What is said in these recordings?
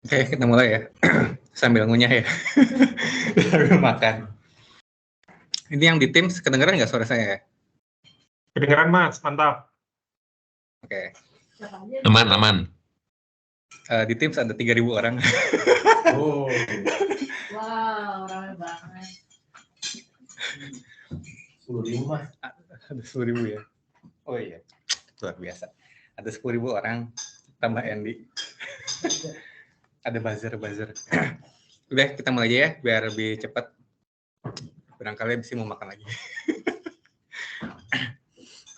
Oke, kita mulai ya. Sambil ngunyah ya. Sambil makan. Ini yang di Teams kedengeran nggak suara saya ya? Kedengeran Mas, mantap. Oke. Aman. Di Teams ada 3.000 orang. Oh. Wow, ramai banget. 10.000 Mas. Ada 10.000 ya? Oh iya, luar biasa. Ada 10.000 orang, tambah Andy. Ada buzzer. Udah, kita mulai aja ya, biar lebih cepat. Barangkali bisa mau makan lagi.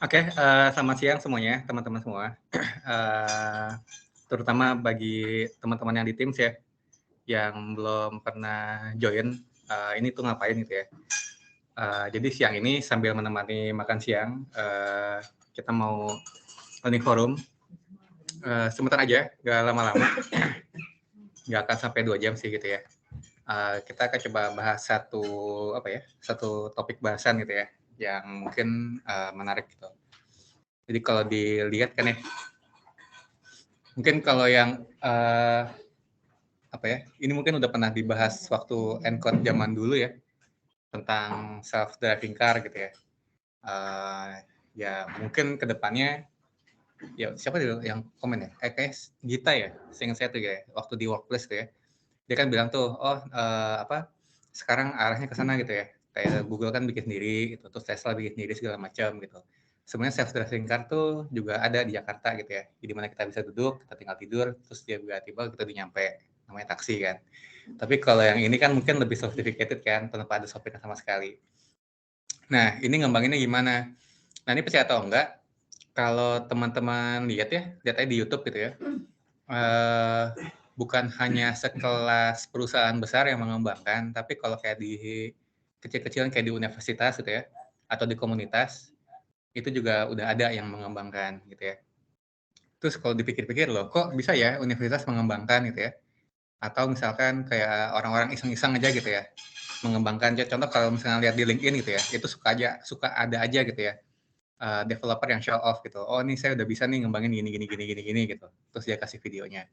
Oke, selamat siang semuanya, teman-teman semua. Terutama bagi teman-teman yang di Teams ya, yang belum pernah join, ini tuh ngapain gitu ya. Jadi siang ini sambil menemani makan siang, kita mau learning forum. Sebentar aja, nggak lama-lama. Nggak akan sampai 2 jam sih gitu ya. Kita akan coba bahas satu topik bahasan gitu ya, yang mungkin menarik gitu. Jadi kalau dilihat kan ya, mungkin kalau yang ini mungkin udah pernah dibahas waktu ENCODE zaman dulu ya, tentang self driving car gitu ya. Ya mungkin kedepannya ya siapa dulu yang komen ya? Kayak Gita ya, seingat saya tuh ya, waktu di workplace tuh ya. Dia kan bilang tuh, sekarang arahnya ke sana gitu ya. Kayak Google kan bikin sendiri gitu, terus Tesla bikin sendiri segala macam gitu. Sebenarnya self driving car tuh juga ada di Jakarta gitu ya. Di mana kita bisa duduk, kita tinggal tidur, terus dia tiba-tiba kita nyampe, namanya taksi kan. Tapi kalau yang ini kan mungkin lebih sophisticated kan, tanpa ada sopirnya sama sekali. Nah, ini ngembanginnya gimana? Nah, ini percaya atau enggak, kalau teman-teman lihat aja di YouTube gitu ya, bukan hanya sekelas perusahaan besar yang mengembangkan, tapi kalau kayak di kecil-kecilan kayak di universitas gitu ya, atau di komunitas, itu juga udah ada yang mengembangkan gitu ya. Terus kalau dipikir-pikir loh, kok bisa ya universitas mengembangkan gitu ya? Atau misalkan kayak orang-orang iseng-iseng aja gitu ya, mengembangkan. Contoh kalau misalnya lihat di LinkedIn gitu ya, itu suka ada aja gitu ya, developer yang show off gitu. Oh, ini saya udah bisa nih ngembangin gini gitu. Terus dia kasih videonya.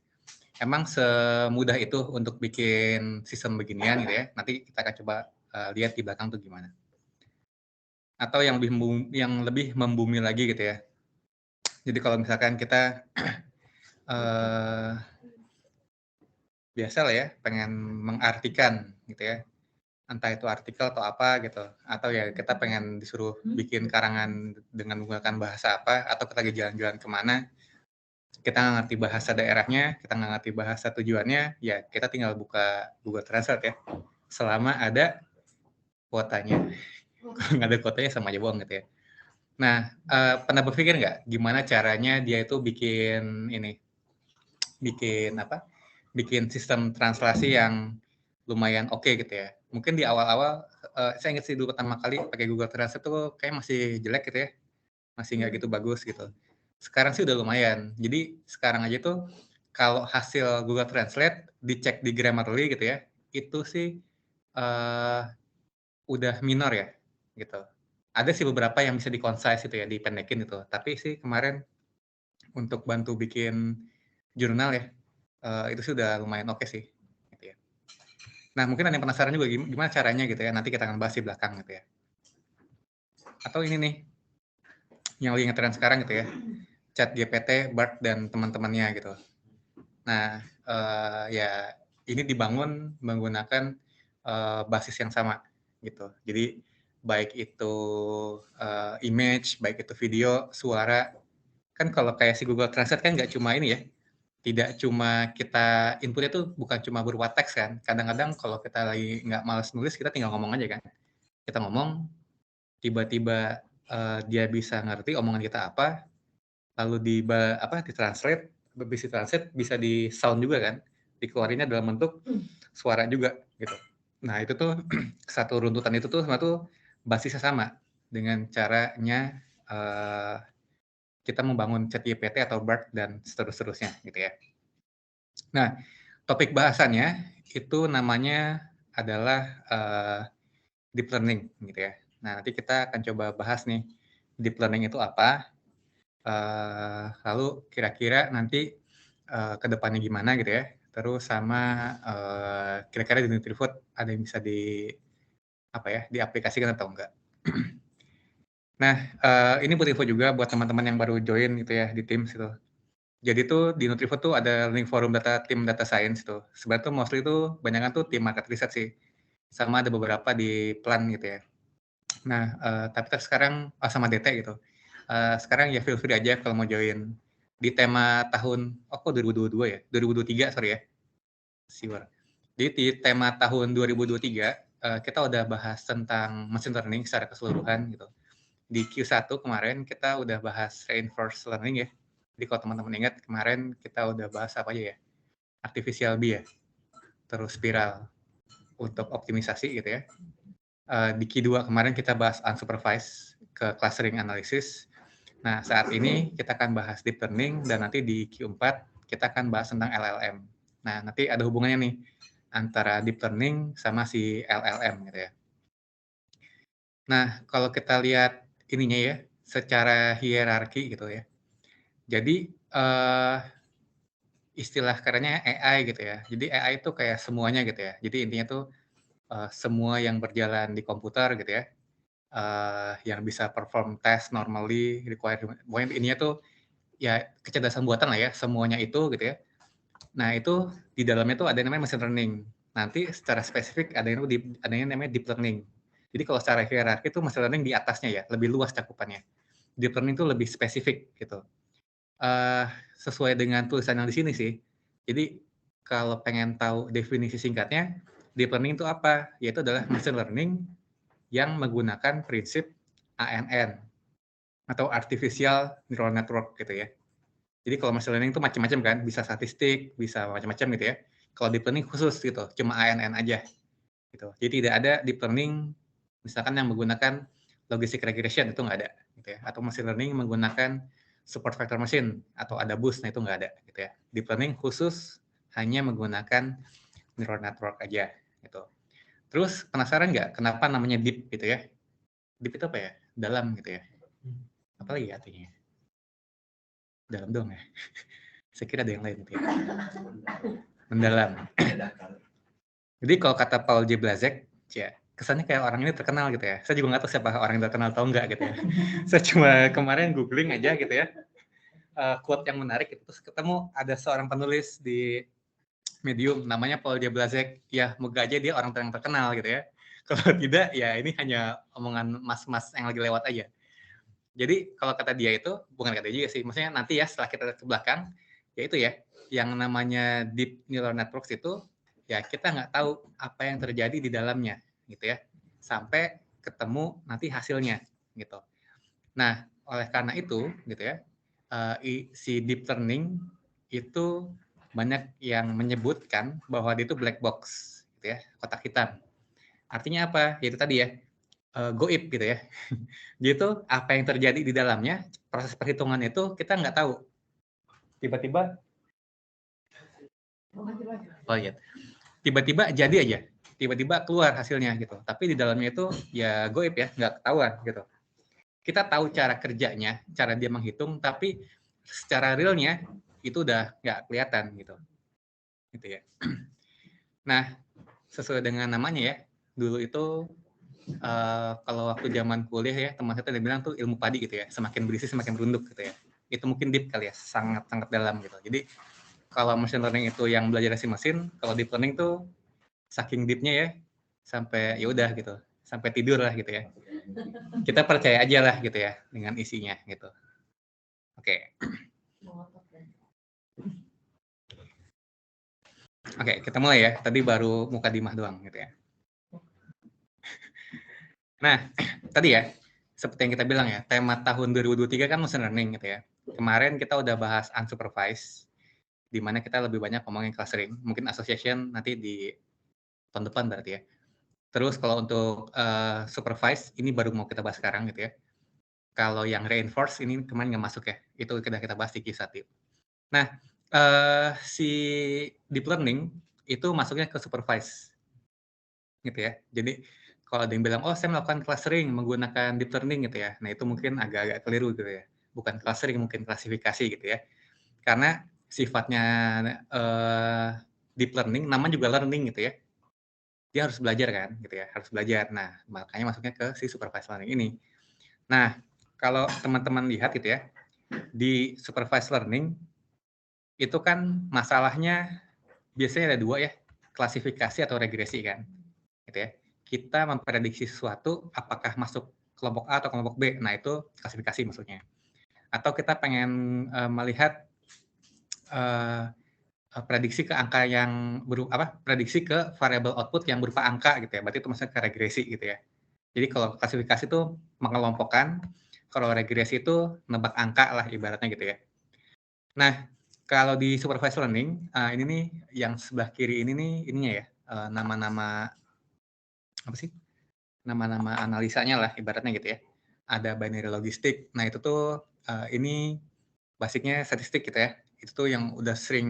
Emang semudah itu untuk bikin sistem beginian gitu ya? Nanti kita akan coba lihat di belakang tuh gimana. Atau yang lebih membumi lagi gitu ya. Jadi kalau misalkan kita biasa lah ya, pengen mengartikan gitu ya, entah itu artikel atau apa gitu, atau ya kita pengen disuruh bikin karangan dengan menggunakan bahasa apa, atau kita lagi jalan-jalan kemana, kita nggak ngerti bahasa daerahnya, kita nggak ngerti bahasa tujuannya, ya kita tinggal buka Google Translate ya, selama ada kuotanya. Kalau nggak ada kuotanya sama aja bohong gitu ya. Nah, pernah berpikir nggak gimana caranya dia itu bikin sistem translasi yang lumayan oke gitu ya. Mungkin di awal-awal, saya ingat sih dulu pertama kali pakai Google Translate tuh kayak masih jelek gitu ya, masih nggak gitu bagus gitu. Sekarang sih udah lumayan. Jadi sekarang aja tuh kalau hasil Google Translate dicek di Grammarly gitu ya, itu sih udah minor ya gitu. Ada sih beberapa yang bisa di-concise itu ya, dipendekin itu. Tapi sih kemarin untuk bantu bikin jurnal ya, itu sih udah lumayan oke sih gitu ya. Nah, mungkin ada yang penasaran juga gimana caranya gitu ya, nanti kita akan bahas di belakang gitu ya. Atau ini nih, yang lagi ngetren sekarang gitu ya, ChatGPT, Bard, dan teman-temannya gitu. Nah, ya ini dibangun menggunakan basis yang sama gitu. Jadi baik itu image, baik itu video, suara. Kan kalau kayak si Google Translate kan nggak cuma ini ya, tidak cuma kita inputnya tuh bukan cuma berupa teks kan. Kadang-kadang kalau kita lagi nggak malas nulis, kita tinggal ngomong aja kan. Kita ngomong, tiba-tiba dia bisa ngerti omongan kita apa, lalu ditranslate, bisa di sound juga kan, dikeluarinnya dalam bentuk suara juga gitu. Nah itu tuh satu runtutan itu tuh sama tuh basisnya sama dengan caranya kita membangun ChatGPT atau Bard dan seterusnya gitu ya. Nah topik bahasannya itu namanya adalah deep learning gitu ya. Nah nanti kita akan coba bahas nih deep learning itu apa, lalu kira-kira nanti ke depannya gimana gitu ya. terus sama kira-kira di Nutrifod ada yang bisa diaplikasikan atau enggak. Nah, ini buat info juga buat teman-teman yang baru join gitu ya di Teams itu. Jadi tuh di Nutrifod tuh ada learning forum tim data science tuh. Sebenarnya tuh mostly tuh banyakan tuh tim market research sih. Sama ada beberapa di plan gitu ya. Nah, tapi sekarang sama DT gitu. Sekarang ya feel free aja kalau mau join di tema tahun, kok 2022 ya? 2023, sorry ya. Siwar. Jadi di tema tahun 2023, kita udah bahas tentang machine learning secara keseluruhan gitu. Di Q1 kemarin kita udah bahas reinforced learning ya. Jadi kalau teman-teman ingat kemarin kita udah bahas apa aja ya? Artificial B ya, terus spiral untuk optimisasi gitu ya. Di Q2 kemarin kita bahas unsupervised ke clustering analysis. Nah, saat ini kita akan bahas deep learning dan nanti di Q4 kita akan bahas tentang LLM. Nah, nanti ada hubungannya nih antara deep learning sama si LLM gitu ya. Nah, kalau kita lihat ininya ya, secara hierarki gitu ya. Jadi istilah kerennya AI gitu ya. Jadi AI itu kayak semuanya gitu ya. Jadi intinya tuh semua yang berjalan di komputer gitu ya. Yang bisa perform test normally require pokoknya ininya tuh ya kecerdasan buatan lah ya, semuanya itu gitu ya. Nah, itu di dalamnya tuh ada yang namanya machine learning. Nanti secara spesifik ada yang namanya deep learning. Jadi kalau secara hierarki itu machine learning di atasnya ya, lebih luas cakupannya. Deep learning itu lebih spesifik gitu. Sesuai dengan tulisan yang di sini sih. Jadi kalau pengen tahu definisi singkatnya, deep learning itu apa? Yaitu adalah machine learning yang menggunakan prinsip ANN atau artificial neural network gitu ya. Jadi kalau machine learning itu macam-macam kan, bisa statistik, bisa macam-macam gitu ya. Kalau deep learning khusus gitu, cuma ANN aja gitu. Jadi tidak ada deep learning misalkan yang menggunakan logistic regression itu nggak ada gitu ya. Atau machine learning menggunakan support vector machine atau ada boost, nah itu nggak ada gitu ya. Deep learning khusus hanya menggunakan neural network aja gitu. Terus penasaran nggak kenapa namanya deep gitu ya? Deep itu apa ya? Dalam gitu ya. Apa lagi artinya? Dalam dong ya. Saya kira ada yang lain gitu ya. Mendalam. Jadi kalau kata Paul J. Blazek, ya kesannya kayak orang ini terkenal gitu ya. Saya juga nggak tahu siapa orang yang terkenal atau enggak gitu ya. Saya cuma kemarin googling aja gitu ya. Quote yang menarik itu terus ketemu ada seorang penulis di Medium namanya Paul J. Blazek. Ya moga aja dia orang yang terkenal gitu ya. Kalau tidak ya ini hanya omongan mas-mas yang lagi lewat aja. Jadi kalau kata dia itu, bukan kata dia juga sih, maksudnya nanti ya setelah kita ke belakang, ya itu ya, yang namanya deep neural networks itu, ya kita nggak tahu apa yang terjadi di dalamnya, gitu ya, sampai ketemu nanti hasilnya, gitu. Nah, oleh karena itu, gitu ya, si deep learning itu banyak yang menyebutkan bahwa dia itu black box, gitu ya, kotak hitam. Artinya apa? Yaitu tadi ya, goib gitu ya. Jadi apa yang terjadi di dalamnya, proses perhitungan itu kita nggak tahu. Tiba-tiba, oh iya, tiba-tiba jadi aja, tiba-tiba keluar hasilnya gitu. Tapi di dalamnya itu ya goib ya, nggak ketahuan gitu. Kita tahu cara kerjanya, cara dia menghitung, tapi secara realnya itu udah nggak kelihatan gitu. Gitu ya. Nah, sesuai dengan namanya ya, dulu itu kalau waktu zaman kuliah ya teman saya tadi bilang tuh ilmu padi gitu ya, semakin berisi semakin berunduk gitu ya. Itu mungkin deep kali ya, sangat dalam gitu. Jadi kalau machine learning itu yang belajar dari mesin, kalau deep learning tuh saking deepnya ya sampai ya udah gitu, sampai tidur lah gitu ya. Kita percaya aja lah gitu ya dengan isinya gitu. Oke. Oke, kita mulai ya. Tadi baru muka Dimah doang gitu ya. Nah, tadi ya, seperti yang kita bilang ya, tema tahun 2023 kan machine learning gitu ya. Kemarin kita udah bahas unsupervised, di mana kita lebih banyak ngomongin clustering, mungkin association nanti di tahun depan berarti ya. Terus kalau untuk supervised, ini baru mau kita bahas sekarang gitu ya. Kalau yang reinforced ini kemarin nggak masuk ya, itu kita bahas di Q1. Nah, si deep learning itu masuknya ke supervised, gitu ya. Jadi kalau ada yang bilang, oh saya melakukan clustering menggunakan deep learning gitu ya. Nah itu mungkin agak-agak keliru gitu ya. Bukan clustering, mungkin klasifikasi gitu ya. Karena sifatnya deep learning, nama juga learning gitu ya. Dia harus belajar kan, gitu ya, harus belajar. Nah, makanya masuknya ke si supervised learning ini. Nah, kalau teman-teman lihat gitu ya, di supervised learning itu kan masalahnya biasanya ada dua ya, klasifikasi atau regresi kan, gitu ya. Kita memprediksi sesuatu apakah masuk kelompok A atau kelompok B. Nah, itu klasifikasi maksudnya. Atau kita pengen melihat prediksi ke angka yang prediksi ke variable output yang berupa angka gitu ya. Berarti itu masuk ke regresi gitu ya. Jadi kalau klasifikasi itu mengelompokkan, kalau regresi itu nebak angka lah ibaratnya gitu ya. Nah, kalau di supervised learning, ini nih yang sebelah kiri ini nih ininya ya, nama-nama apa sih? Nama-nama analisanya lah ibaratnya gitu ya. Ada binary logistik. Nah, itu tuh ini basicnya statistik gitu ya. Itu tuh yang udah sering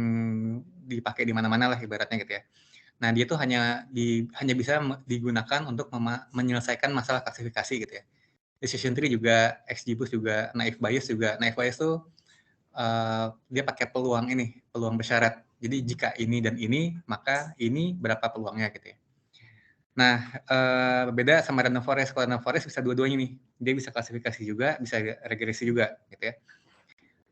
dipakai di mana-mana lah ibaratnya gitu ya. Nah, dia tuh hanya bisa digunakan untuk menyelesaikan masalah klasifikasi gitu ya. Decision tree juga, XGBoost juga, naive Bayes juga. Naive Bayes tuh dia pakai peluang bersyarat. Jadi jika ini dan ini, maka ini berapa peluangnya gitu ya. Nah, beda sama random forest. Kalau random forest bisa dua-duanya nih. Dia bisa klasifikasi juga, bisa regresi juga gitu ya.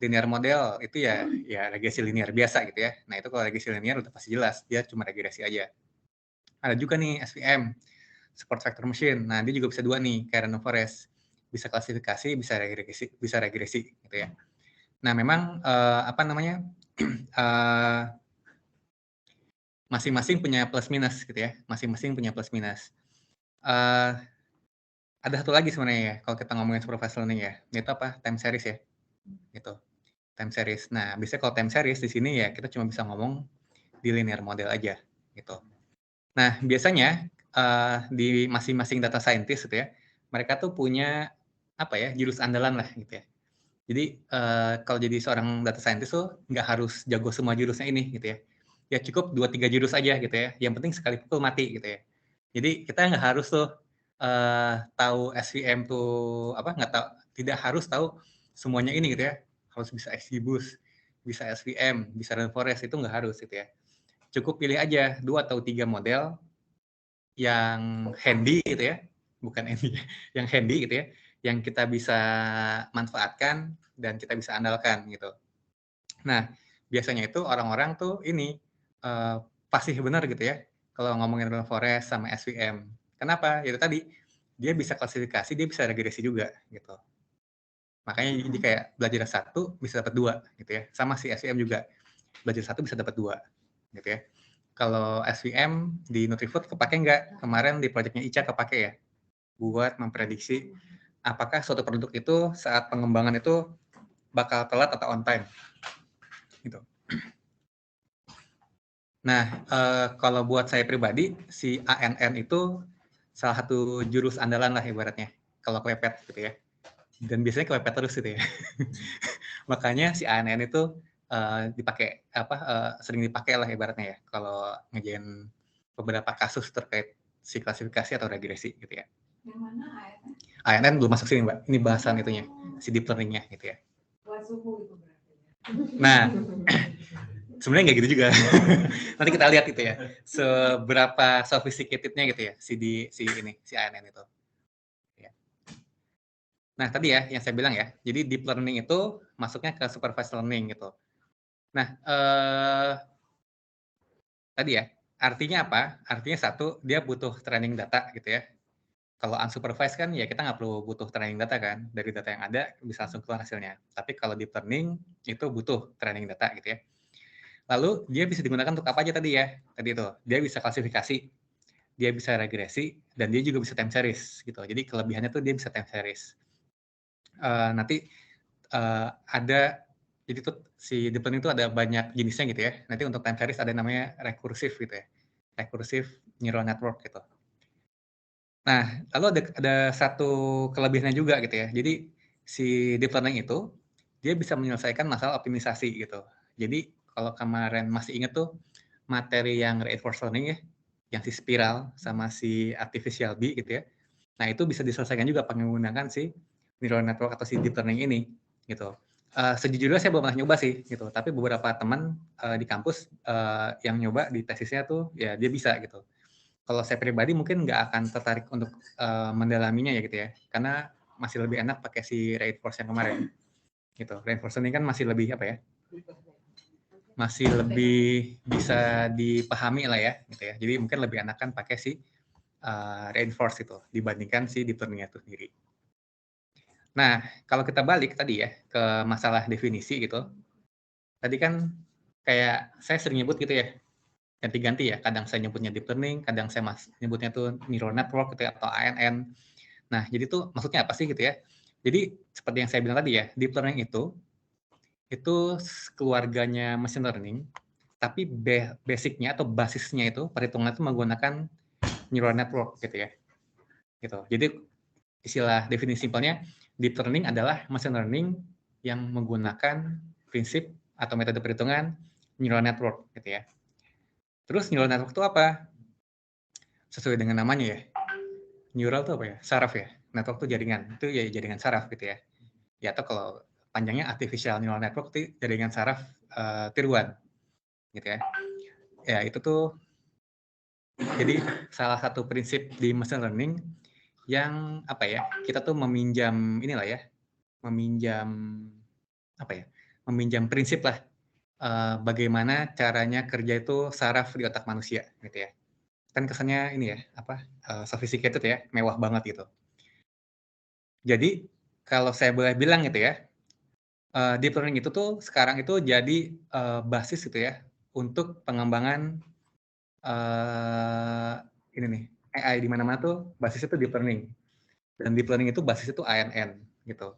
Linear model itu ya regresi linear biasa gitu ya. Nah, itu kalau regresi linear udah pasti jelas, dia cuma regresi aja. Ada juga nih SVM, support vector machine. Nah, dia juga bisa dua nih, kayak random forest. Bisa klasifikasi, bisa regresi gitu ya. Nah, memang masing-masing punya plus minus gitu ya. Masing-masing punya plus minus. Ada satu lagi sebenarnya ya, kalau kita ngomongin supervised learning ya, itu apa? Time series ya, gitu. Time series. Nah, biasanya kalau time series di sini ya kita cuma bisa ngomong di linear model aja, gitu. Nah, biasanya di masing-masing data scientist gitu ya, mereka tuh punya jurus andalan lah gitu ya. Jadi kalau jadi seorang data scientist tuh nggak harus jago semua jurusnya ini gitu ya. Ya cukup 2-3 jurus aja gitu ya. Yang penting sekali pukul mati gitu ya. Jadi kita nggak harus tuh tahu SVM tuh tidak harus tahu semuanya ini gitu ya. Harus bisa XGBoost, bisa SVM, bisa random forest, itu nggak harus gitu ya. Cukup pilih aja 2 atau 3 model yang handy gitu ya, bukan handy, yang handy gitu ya, yang kita bisa manfaatkan dan kita bisa andalkan gitu. Nah, biasanya itu orang-orang tuh ini pasti benar gitu ya, kalau ngomongin random forest sama SVM. Kenapa? Ya itu tadi, dia bisa klasifikasi, dia bisa regresi juga gitu. Makanya jadi kayak belajar 1 bisa dapat 2 gitu ya. Sama si SVM juga, belajar 1 bisa dapat 2 gitu ya. Kalau SVM di Nutrifood kepake nggak? Kemarin di proyeknya Ica kepake ya, buat memprediksi apakah suatu produk itu saat pengembangan itu bakal telat atau on time. Gitu. Nah, kalau buat saya pribadi, si ANN itu salah satu jurus andalan lah ibaratnya, kalau kepepet gitu ya. Dan biasanya kepepet terus gitu ya. Makanya si ANN itu sering dipakai lah ibaratnya ya, kalau ngerjain beberapa kasus terkait si klasifikasi atau regresi gitu ya. Yang mana ANN? ANN belum masuk sini Mbak, ini bahasan itunya, si deep learning-nya gitu ya. Buat suhu itu berarti. Nah, sebenarnya nggak gitu juga. Nanti kita lihat gitu ya, seberapa sophisticated-nya gitu ya, si ANN itu. Nah, tadi ya yang saya bilang ya, jadi deep learning itu masuknya ke supervised learning gitu. Nah, tadi ya, artinya apa? Artinya satu, dia butuh training data gitu ya. Kalau unsupervised kan ya kita nggak perlu butuh training data kan, dari data yang ada bisa langsung keluar hasilnya. Tapi kalau deep learning itu butuh training data gitu ya. Lalu dia bisa digunakan untuk apa aja tadi ya? Tadi itu, dia bisa klasifikasi, dia bisa regresi, dan dia juga bisa time series gitu. Jadi kelebihannya tuh dia bisa time series. Nanti ada, jadi tuh si deep learning itu ada banyak jenisnya gitu ya. Nanti untuk time series ada namanya recursive gitu ya. Recursive neural network gitu. Nah, lalu ada satu kelebihannya juga gitu ya. Jadi si deep learning itu dia bisa menyelesaikan masalah optimisasi gitu. Jadi kalau kemarin masih ingat tuh materi yang reinforcement learning ya, yang si spiral sama si artificial bee gitu ya. Nah, itu bisa diselesaikan juga menggunakan si neural network atau si deep learning ini gitu. Sejujurnya saya belum pernah nyoba sih gitu, tapi beberapa teman di kampus yang nyoba di tesisnya tuh ya dia bisa gitu. Kalau saya pribadi mungkin nggak akan tertarik untuk mendalaminya ya gitu ya, karena masih lebih enak pakai si reinforce yang kemarin gitu. Reinforce ini kan masih lebih apa ya? Masih lebih bisa dipahami lah ya gitu ya. Jadi mungkin lebih enakan pakai si reinforce itu dibandingkan si deep learning itu sendiri. Nah, kalau kita balik tadi ya ke masalah definisi gitu. Tadi kan kayak saya sering nyebut gitu ya, ganti-ganti ya. Kadang saya nyebutnya deep learning, kadang saya nyebutnya tuh neural network gitu ya, atau ANN. Nah, jadi tuh maksudnya apa sih gitu ya? Jadi seperti yang saya bilang tadi ya, deep learning itu keluarganya machine learning, tapi basicnya atau basisnya itu perhitungan itu menggunakan neural network gitu ya. Gitu. Jadi istilah definisi simpelnya deep learning adalah machine learning yang menggunakan prinsip atau metode perhitungan neural network gitu ya. Terus neural network itu apa? Sesuai dengan namanya ya. Neural itu apa ya? Saraf ya. Network itu jaringan. Itu ya jaringan saraf gitu ya. Ya atau kalau panjangnya artificial neural network itu jaringan saraf tiruan gitu ya. Ya itu tuh jadi salah satu prinsip di machine learning yang apa ya? Kita tuh meminjam inilah ya, meminjam apa ya? Meminjam prinsip lah bagaimana caranya kerja itu saraf di otak manusia gitu ya. Kan kesannya ini ya, apa? Sophisticated ya, mewah banget gitu. Jadi kalau saya boleh bilang gitu ya, deep learning itu tuh sekarang itu jadi basis gitu ya untuk pengembangan ini nih AI di mana-mana tuh basisnya tuh deep learning dan deep learning itu basis itu ANN gitu.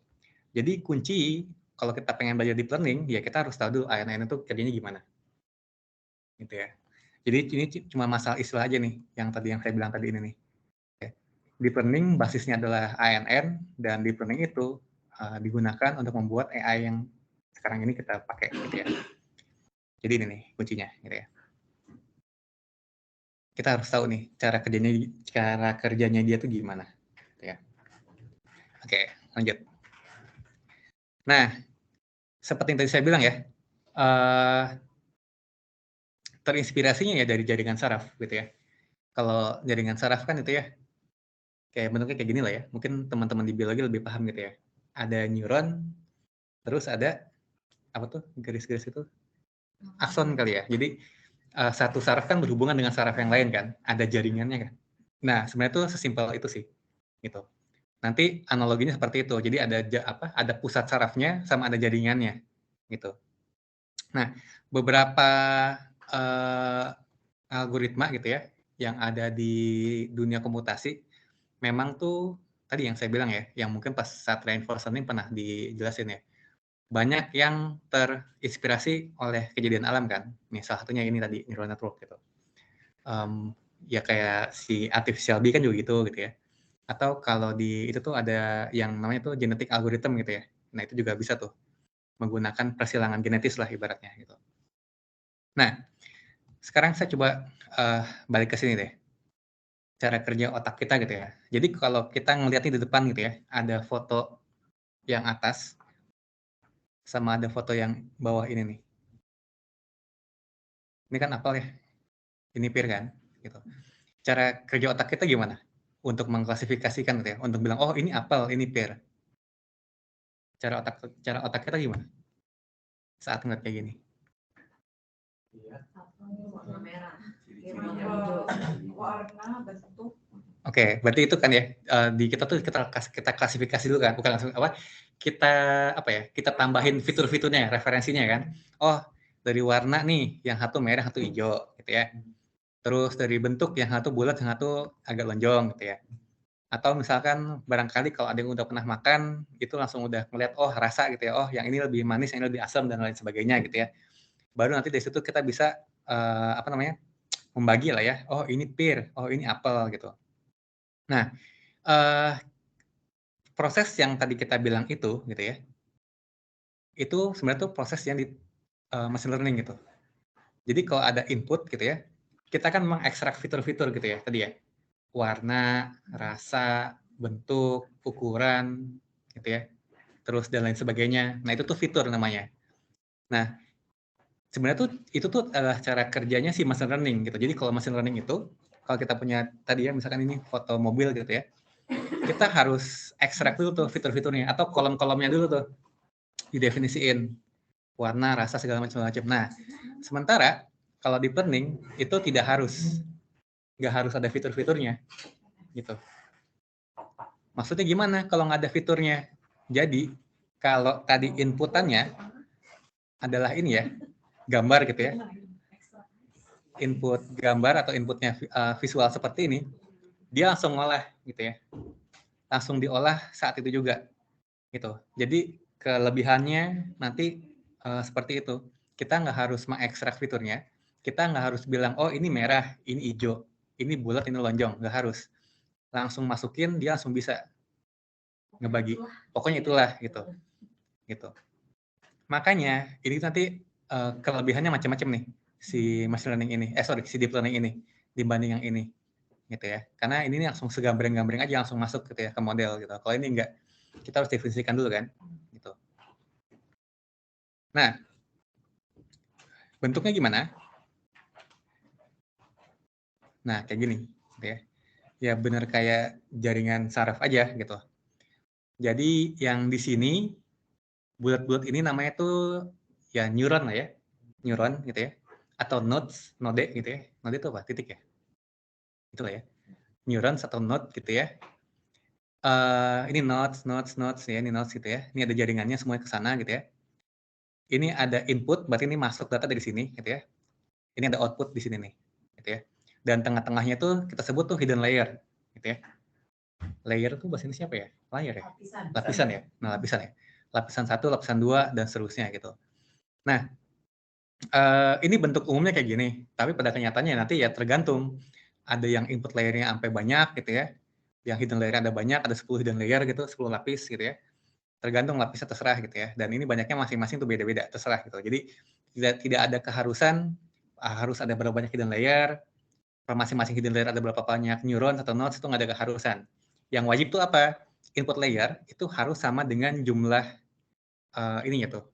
Jadi kunci kalau kita pengen belajar deep learning ya kita harus tahu dulu ANN itu kerjanya gimana gitu ya. Jadi ini cuma masalah istilah aja nih yang saya bilang tadi ini nih. Deep learning basisnya adalah ANN dan deep learning itu digunakan untuk membuat AI yang sekarang ini kita pakai gitu ya. Jadi ini nih kuncinya gitu ya. Kita harus tahu nih cara kerjanya dia tuh gimana gitu ya. Oke, lanjut. Nah, seperti yang tadi saya bilang ya, terinspirasinya ya dari jaringan saraf gitu ya. Kalau jaringan saraf kan itu ya kayak bentuknya kayak gini lah ya. Mungkin teman-teman di biologi lebih paham gitu ya. Ada neuron, terus ada apa tuh garis-garis itu? Akson kali ya. Jadi satu saraf kan berhubungan dengan saraf yang lain kan, ada jaringannya kan. Nah, sebenarnya itu sesimpel itu sih, gitu. Nanti analoginya seperti itu. Jadi ada pusat sarafnya sama ada jaringannya, gitu. Nah, beberapa algoritma gitu ya, yang ada di dunia komputasi, memang tuh tadi yang saya bilang ya, yang mungkin pas saat reinforcement pernah dijelasin ya. Banyak yang terinspirasi oleh kejadian alam kan. Nih salah satunya ini tadi neural network gitu. Ya kayak si artificial bee kan juga gitu ya. Atau kalau di itu tuh ada yang namanya tuh genetic algorithm gitu ya. Nah itu juga bisa tuh menggunakan persilangan genetis lah ibaratnya gitu. Nah sekarang saya coba balik ke sini deh. Cara kerja otak kita gitu ya. Jadi kalau kita ngeliatnya di depan gitu ya, ada foto yang atas sama ada foto yang bawah ini nih. Ini kan apel ya, ini pear kan, gitu. Cara kerja otak kita gimana? Untuk mengklasifikasikan gitu ya, untuk bilang, oh ini apel, ini pear. Cara otak kita gimana? Saat ngeliat kayak gini. Warna merah, warna bentuk. Oke, berarti itu kan ya di kita tuh kita klasifikasi dulu kan, bukan langsung apa? Kita tambahin fitur-fiturnya, referensinya kan. Oh, dari warna nih, yang satu merah, satu hijau, gitu ya. Terus dari bentuk, yang satu bulat, yang satu agak lonjong, gitu ya. Atau misalkan barangkali kalau ada yang udah pernah makan, itu langsung udah ngeliat, oh rasa gitu ya, oh yang ini lebih manis, yang ini lebih asam dan lain sebagainya gitu ya. Baru nanti dari situ kita bisa membagi lah ya, oh ini pear, oh ini apel gitu. Nah, proses yang tadi kita bilang itu gitu ya, itu sebenarnya tuh proses yang di machine learning gitu. Jadi kalau ada input gitu ya, kita kan mengekstrak fitur-fitur gitu ya tadi ya, warna, rasa, bentuk, ukuran gitu ya. terus dan lain sebagainya. Nah, itu tuh fitur namanya. Nah, sebenarnya tuh itu tuh adalah cara kerjanya si machine learning gitu. Jadi kalau machine learning itu, kalau kita punya tadi ya, misalkan ini foto mobil gitu ya, kita harus ekstrak dulu tuh fitur-fiturnya atau kolom-kolomnya dulu tuh didefinisiin warna, rasa segala macam. Nah, sementara kalau deep learning itu nggak harus ada fitur-fiturnya gitu. Maksudnya gimana kalau nggak ada fiturnya? Jadi kalau tadi inputannya adalah ini ya, gambar gitu ya, input gambar atau inputnya visual seperti ini, dia langsung ngolah gitu ya, langsung diolah saat itu juga gitu. Jadi kelebihannya nanti seperti itu, kita nggak harus mengekstrak fiturnya, kita nggak harus bilang oh ini merah, ini hijau, ini bulat, ini lonjong, nggak harus, langsung masukin dia langsung bisa ngebagi, pokoknya itulah gitu. Makanya ini nanti kelebihannya macam-macam nih si machine learning ini, si deep learning ini dibanding yang ini, gitu ya. Karena ini langsung segambreng-gambreng aja langsung masuk gitu ya ke model gitu. Kalau ini enggak, kita harus definisikan dulu kan, gitu. Nah, bentuknya gimana? Nah, kayak gini, gitu ya. Ya benar kayak jaringan saraf aja gitu. Jadi yang di sini bulat-bulat ini namanya tuh ya neuron lah ya, neuron gitu ya, atau nodes, node gitu ya. Node itu apa? Titik ya? Itulah ya. Neurons atau node gitu ya. Ini nodes ya, ini nodes gitu ya. Ini ada jaringannya semuanya ke sana gitu ya. Ini ada input, berarti ini masuk data dari sini gitu ya. Ini ada output di sini nih, gitu ya. Dan tengah-tengahnya tuh kita sebut tuh hidden layer, gitu ya. Layer tuh bahasa Indonesia apa ya? Layer ya? Lapisan ya? Nah, lapisan ya. Lapisan 1, lapisan 2, dan seterusnya gitu. Nah, ini bentuk umumnya kayak gini, tapi pada kenyataannya nanti ya tergantung. Ada yang input layernya sampai banyak gitu ya, yang hidden layer ada banyak, ada 10 hidden layer gitu, 10 lapis gitu ya. Tergantung lapisnya terserah gitu ya. Dan ini banyaknya masing-masing tuh beda-beda, terserah gitu. Jadi tidak ada keharusan harus ada berapa banyak hidden layer, masing-masing hidden layer ada berapa banyak neuron atau nodes, itu nggak ada keharusan. Yang wajib tuh apa? Input layer itu harus sama dengan jumlah ininya tuh.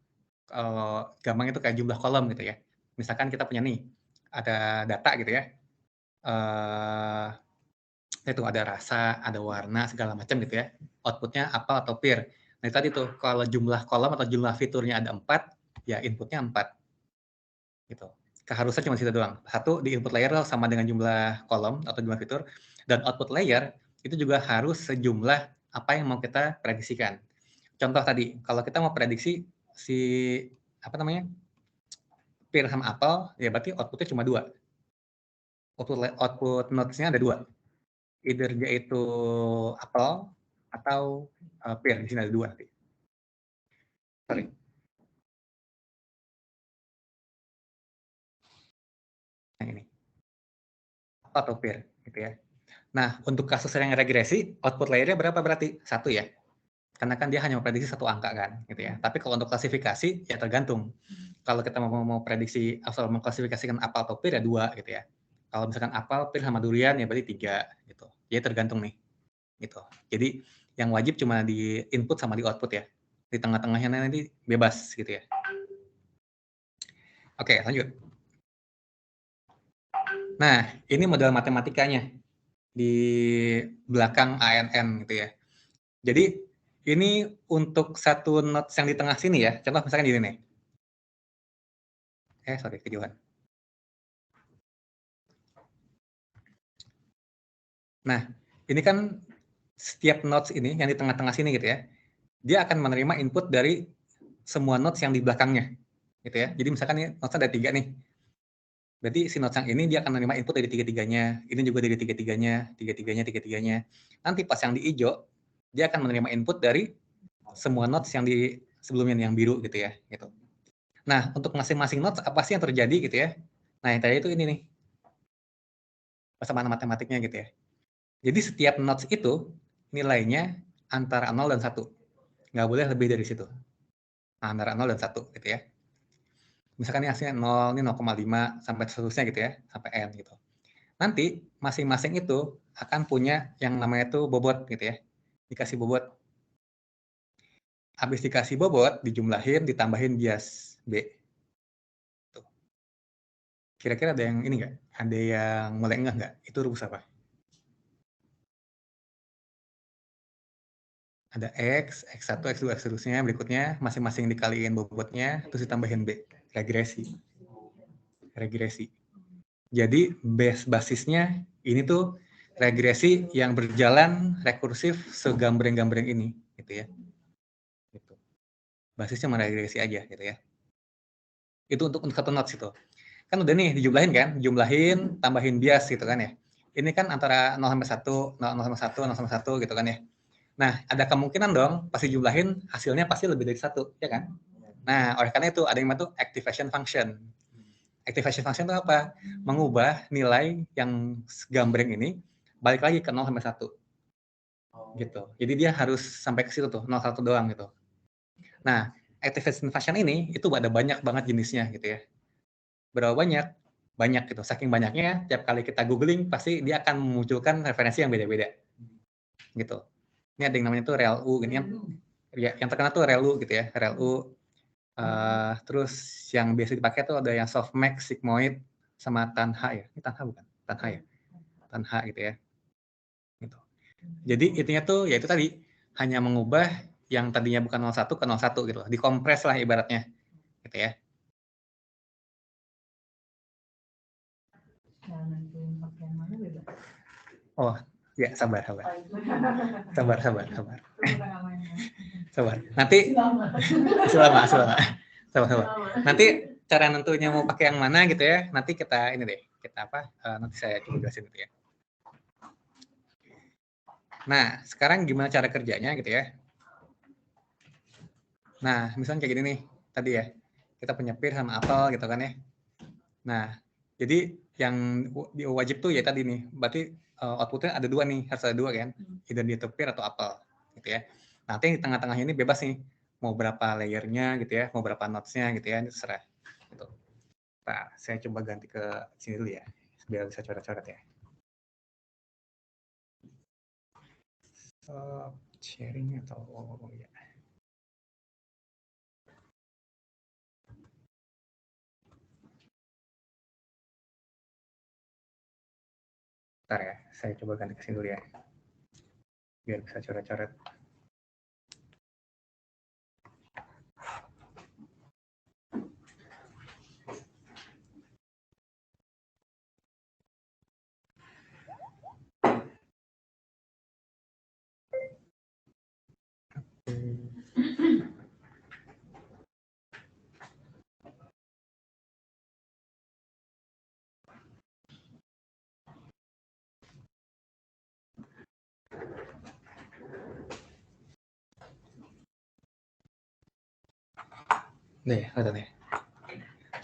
Gampang itu kayak jumlah kolom gitu ya. Misalkan kita punya nih, ada data gitu ya. Itu ada rasa, ada warna, segala macam gitu ya. Outputnya apel atau pear. Nah tadi tuh, kalau jumlah kolom atau jumlah fiturnya ada 4, ya inputnya 4. Gitu. Keharusan cuma situ doang. Satu, di input layer sama dengan jumlah kolom atau jumlah fitur, dan output layer itu juga harus sejumlah apa yang mau kita prediksikan. Contoh tadi, kalau kita mau prediksi si apa namanya, pear sama apel, ya berarti outputnya cuma 2. Output nodes-nya ada 2. Either dia itu apel atau pear, di sini ada 2 nanti. Sorry. Yang ini. Atau pear, gitu ya. Nah, untuk kasus yang regresi, output layernya berapa berarti? 1 ya. Karena kan dia hanya memprediksi 1 angka kan, gitu ya. Tapi kalau untuk klasifikasi, ya tergantung. Kalau kita mau prediksi, asal mengklasifikasikan apel atau pear, ya 2 gitu ya. Kalau misalkan apel, pear sama durian, ya berarti 3 gitu. Jadi tergantung nih, gitu. Jadi yang wajib cuma di input sama di output ya. Di tengah-tengahnya nanti bebas gitu ya. Oke, lanjut. Nah, ini model matematikanya di belakang ANN gitu ya. Jadi ini untuk satu nodes yang di tengah sini ya. Contoh misalkan gini nih. Sorry, kejauhan. Nah, ini kan setiap nodes ini yang di tengah-tengah sini gitu ya. Dia akan menerima input dari semua nodes yang di belakangnya. Gitu ya. Jadi misalkan ini nodes ada 3 nih. Berarti si nodes yang ini dia akan menerima input dari tiga-tiganya, ini juga dari tiga-tiganya. Nanti pas yang di hijau, dia akan menerima input dari semua nodes yang di sebelumnya yang biru gitu ya. Gitu. Nah, untuk masing-masing nodes apa sih yang terjadi gitu ya? Nah, yang tadi itu ini nih, persamaan matematiknya gitu ya. Jadi setiap nodes itu nilainya antara 0 dan 1. Nggak boleh lebih dari situ. Nah, antara 0 dan 1 gitu ya. Misalkan ini hasilnya 0, ini 0,5 sampai seterusnya gitu ya, sampai N gitu. Nanti masing-masing itu akan punya yang namanya itu bobot gitu ya. Dikasih bobot. Habis dikasih bobot, dijumlahin, ditambahin bias B. Tuh. Kira-kira ada yang ini nggak? Ada yang mulai ngeh nggak? Itu rumus apa? Ada X, X1, X2, X seterusnya, berikutnya masing-masing dikaliin bobotnya, terus ditambahin B. Regresi. Jadi basisnya ini tuh regresi yang berjalan rekursif segambreng-gambreng ini, gitu ya. Gitu. Basisnya meregresi aja, gitu ya. Itu untuk satu nodes itu. Kan udah nih dijumlahin kan, jumlahin, tambahin bias gitu kan ya. Ini kan antara 0 sampai 1, 0 sampai 1, 0 sampai 1 gitu kan ya. Nah, ada kemungkinan dong pasti jumlahin hasilnya pasti lebih dari 1, ya kan? Nah, oleh karena itu ada yang namanya activation function. Activation function itu apa? Mengubah nilai yang gambreng ini balik lagi ke 0 sampai 1. Gitu. Jadi dia harus sampai ke situ tuh, 0 1 doang gitu. Nah, activation function ini itu ada banyak banget jenisnya gitu ya. Berapa banyak? Banyak gitu. Saking banyaknya, tiap kali kita googling pasti dia akan memunculkan referensi yang beda-beda. Gitu. Ini ada yang namanya tuh ReLU, ini yang terkenal tuh ReLU gitu ya, ReLU. Terus yang biasa dipakai tuh ada yang softmax, sigmoid, sama Tanha ya. Ini Tanha bukan? Tanha ya. Tanha gitu ya. Gitu. Jadi intinya tuh ya itu tadi hanya mengubah yang tadinya bukan 01 ke 01 gitu. Dikompres lah ibaratnya. Gitu ya. Oh, ya sabar. Sabar. Nanti selama. Nanti cara nentunya mau pakai yang mana gitu ya. Nanti kita ini deh, kita apa? Nanti saya coba jelasin gitu ya. Nah, sekarang gimana cara kerjanya gitu ya. Nah, misalnya kayak gini nih, tadi ya. Kita punya peer sama apel gitu kan ya. Nah, jadi yang wajib tuh ya tadi nih, berarti outputnya ada dua nih, harus ada dua kan. Either dia peer atau apel gitu ya. Nanti yang di tengah-tengah ini bebas nih, mau berapa layernya gitu ya, mau berapa nodes-nya gitu ya, terserah. Gitu. Nah, saya coba ganti ke sini dulu ya, biar bisa coret-coret ya. Sharing atau ya. Bentar ya, saya coba ganti ke sini dulu ya, biar bisa coret-coret. Nih, ada nih.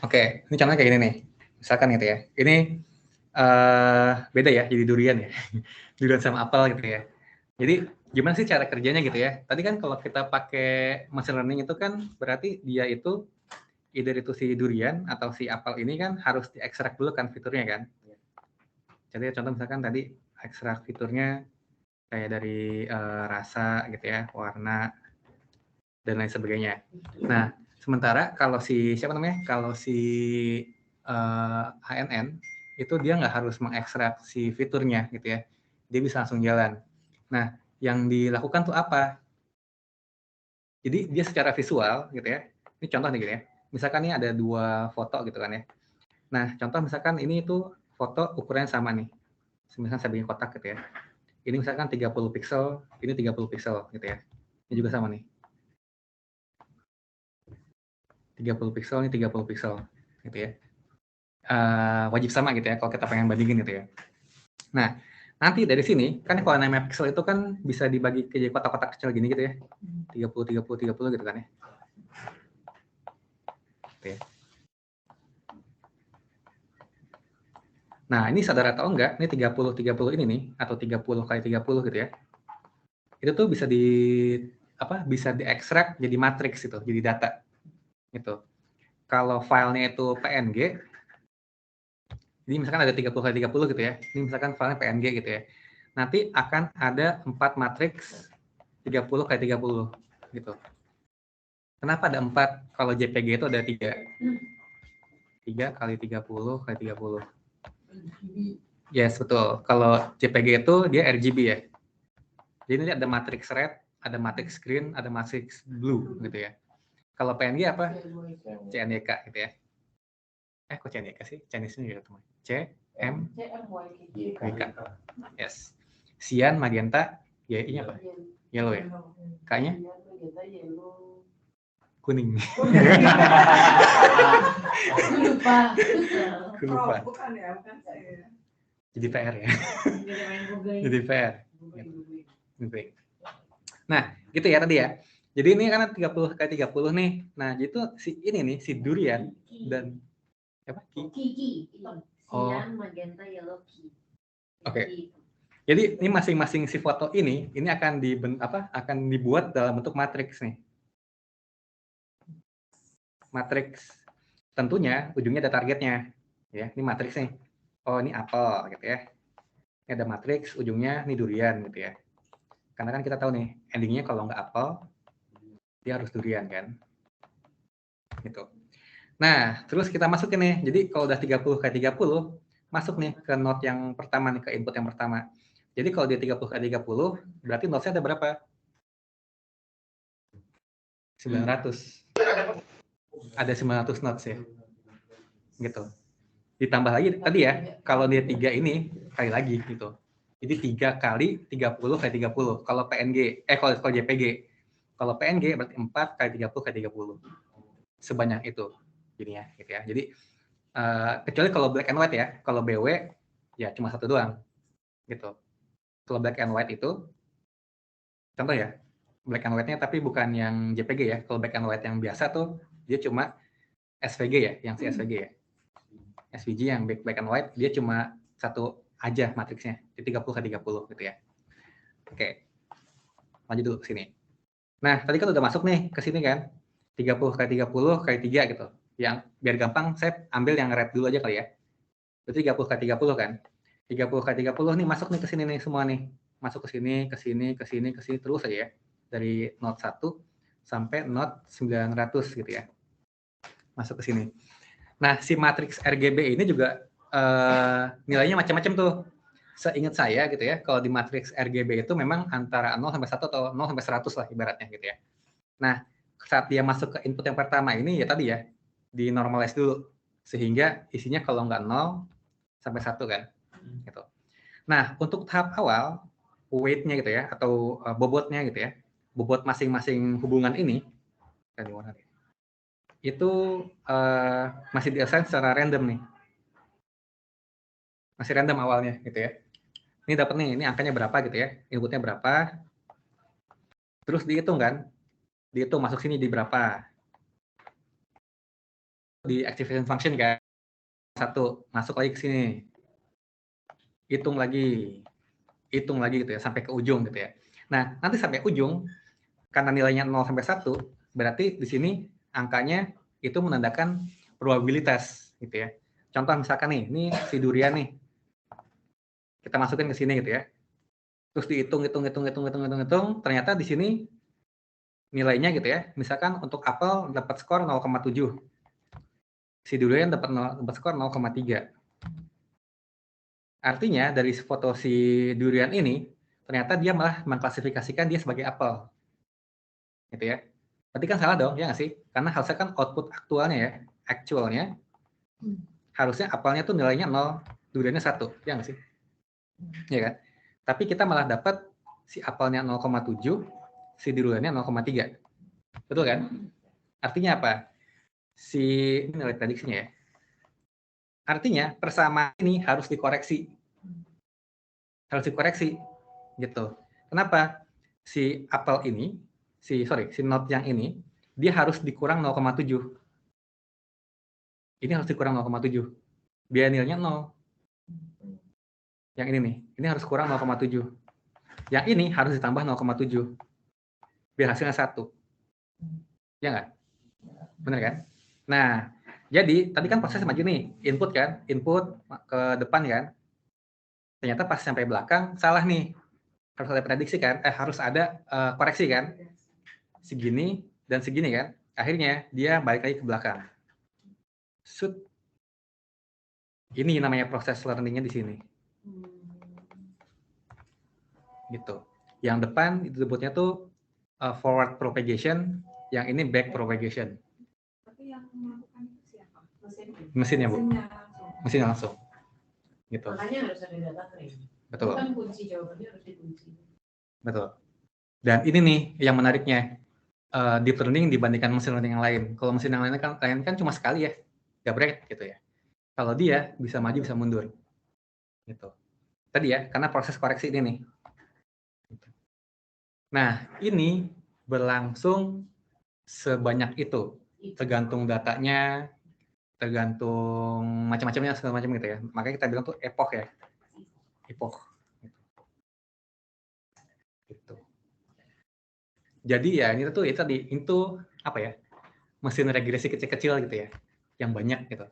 Oke, ini contohnya kayak gini nih. Misalkan gitu ya. Ini beda ya, jadi durian ya. Durian sama apel gitu ya. Jadi gimana sih cara kerjanya gitu ya? Tadi kan kalau kita pakai machine learning itu kan berarti dia itu either itu si durian atau si apel ini kan harus diekstrak dulu kan fiturnya kan. Jadi contoh misalkan tadi ekstrak fiturnya kayak dari rasa gitu ya, warna dan lain sebagainya. Nah, sementara kalau si siapa namanya? Kalau si HNN itu dia nggak harus mengekstrak si fiturnya gitu ya. Dia bisa langsung jalan. Nah, yang dilakukan tuh apa? Jadi dia secara visual gitu ya. Ini contoh nih gitu ya. Misalkan ini ada dua foto gitu kan ya. Nah, contoh misalkan ini itu foto ukurannya sama nih. Misalkan saya bikin kotak gitu ya. Ini misalkan 30 pixel, ini 30 pixel gitu ya. Ini juga sama nih. 30 pixel, ini 30 pixel gitu ya. Wajib sama gitu ya kalau kita pengen bandingin gitu ya. Nah, nanti dari sini kan kalau namanya pixel itu kan bisa dibagi ke kotak-kotak kecil gini gitu ya. 30 gitu kan ya. Gitu ya. Nah, ini sadar atau enggak, ini 30 ini nih atau 30 kali 30 gitu ya. Itu tuh bisa bisa diekstrak jadi matriks itu, jadi data. Gitu. Kalau filenya itu PNG, jadi misalkan ada 30 kali 30 gitu ya. Ini misalkan filenya PNG gitu ya. Nanti akan ada 4 matriks 30 kali 30 gitu. Kenapa ada 4? Kalau JPG itu ada 3. 3 kali 30 kali 30. Yes, betul. Kalau JPG itu dia RGB ya. Jadi ini ada matrix red, ada matrix green, ada matrix blue gitu ya. Kalau PNG apa? CNYK gitu ya. Kok CNYK sih? Chinese New Year teman. CMYK. Yes. Cyan, magenta, ya ini apa? Yellow ya. K-nya? Kuning. Lupa. Lupa. Bukan ya, bukan saya. Jadi PR ya. Jadi main googling. Jadi PR. Gitu. Nah, gitu ya tadi ya. Jadi ini karena 30 kali 30 nih. Nah, itu si ini nih, si durian dan apa? Kiki. Oh. Cyan, magenta, yellow, key. Oke. Jadi ini masing-masing si foto ini akan akan dibuat dalam bentuk matriks nih. Matriks. Tentunya ujungnya ada targetnya. Ya, ini matriks nih. Oh, ini apel gitu ya. Ini ada matriks, ujungnya ini durian gitu ya. Karena kan kita tahu nih, endingnya kalau nggak apel, dia harus durian kan. Gitu. Nah, terus kita masukin nih. Jadi kalau udah 30 kali 30, masuk nih ke node yang pertama nih, ke input yang pertama. Jadi kalau dia 30 kali 30, berarti node-nya ada berapa? 900. Ada 900 nodes ya. Gitu. Ditambah lagi tadi ya, kalau dia 3 ini kali lagi gitu. Jadi 3 kali 30 kali 30. Kalau PNG, kalau JPG. Kalau PNG berarti 4 kali 30 kali 30. Sebanyak itu jadinya gitu ya. Jadi kecuali kalau black and white ya. Kalau BW ya cuma satu doang. Gitu. Kalau black and white itu contoh ya. Black and white-nya tapi bukan yang JPG ya. Kalau black and white yang biasa tuh dia cuma SVG ya, yang si SVG ya. SVG yang black and white dia cuma satu aja matriksnya di 30 ke 30 gitu ya. Oke. Lanjut dulu ke sini. Nah, tadi kan udah masuk nih ke sini kan. 30 kali 30 kali 3 gitu. Yang biar gampang saya ambil yang red dulu aja kali ya. Berarti 30 kali 30 kan. 30 kali 30 nih masuk nih ke sini nih semua nih. Masuk ke sini, ke sini, ke sini, ke sini terus aja ya. Dari node 1 sampai node 900 gitu ya. Masuk ke sini. Nah, si matriks RGB ini juga nilainya macam-macam tuh. Seingat saya gitu ya, kalau di matriks RGB itu memang antara 0 sampai 1 atau 0 sampai 100 lah ibaratnya gitu ya. Nah, saat dia masuk ke input yang pertama ini ya tadi ya, di normalize dulu. Sehingga isinya kalau nggak 0 sampai 1 kan. Gitu. Nah, untuk tahap awal, weight-nya gitu ya, atau bobotnya gitu ya, bobot masing-masing hubungan ini, itu masih di-assign secara random nih. Masih random awalnya gitu ya. Ini dapat nih, ini angkanya berapa gitu ya, inputnya berapa, terus dihitung kan, dihitung masuk sini di berapa, di activation function kan, 1, masuk lagi ke sini, hitung lagi gitu ya, sampai ke ujung gitu ya. Nah, nanti sampai ujung, karena nilainya 0 sampai 1, berarti di sini angkanya itu menandakan probabilitas gitu ya. Contoh misalkan nih, ini si durian nih, kita masukin ke sini gitu ya. Terus dihitung, ternyata di sini nilainya gitu ya. Misalkan untuk apel dapat skor 0,7. Si durian dapat skor 0,3. Artinya dari foto si durian ini ternyata dia malah mengklasifikasikan dia sebagai apel. Gitu ya. Berarti kan salah dong, ya nggak sih? Karena harusnya kan output aktualnya ya, actualnya harusnya apelnya tuh nilainya 0, duriannya 1, ya nggak sih? Ya kan? Tapi kita malah dapat si apelnya 0,7, si duriannya 0,3. Betul kan? Artinya apa? Ini nilai prediksinya ya. Artinya persamaan ini harus dikoreksi. Harus dikoreksi gitu. Kenapa? Si apel ini, si node yang ini dia harus dikurang 0,7. Ini harus dikurang 0,7. Biar nilainya 0. Yang ini nih, ini harus kurang 0,7. Yang ini harus ditambah 0,7. Biar hasilnya 1. Ya nggak? Benar kan? Nah, jadi tadi kan proses maju nih, input kan, input ke depan kan. Ternyata pas sampai belakang salah nih. Harus ada prediksi kan, harus ada koreksi kan. Segini dan segini kan. Akhirnya dia balik lagi ke belakang. Shoot. Ini namanya proses learning-nya di sini. Gitu. Yang depan itu disebutnya tuh forward propagation, yang ini back propagation. Tapi yang melakukan itu siapa? Mesinnya, Bu. Mesinnya langsung. Mesinnya langsung. Gitu. Makanya harus ada data frame. Betul. Kan kunci jawabannya harus dikunci. Betul. Dan ini nih yang menariknya. Deep learning dibandingkan mesin learning yang lain. Kalau mesin yang lain kan cuma sekali ya, gabrek gitu ya. Kalau dia bisa maju bisa mundur, gitu. Tadi ya, karena proses koreksi ini nih. Nah, ini berlangsung sebanyak itu, tergantung datanya, tergantung macam-macamnya segala macam gitu ya. Makanya kita bilang tuh epoch ya, epoch. Gitu. Jadi ya ini tuh itu apa ya, mesin regresi kecil-kecil gitu ya, yang banyak gitu.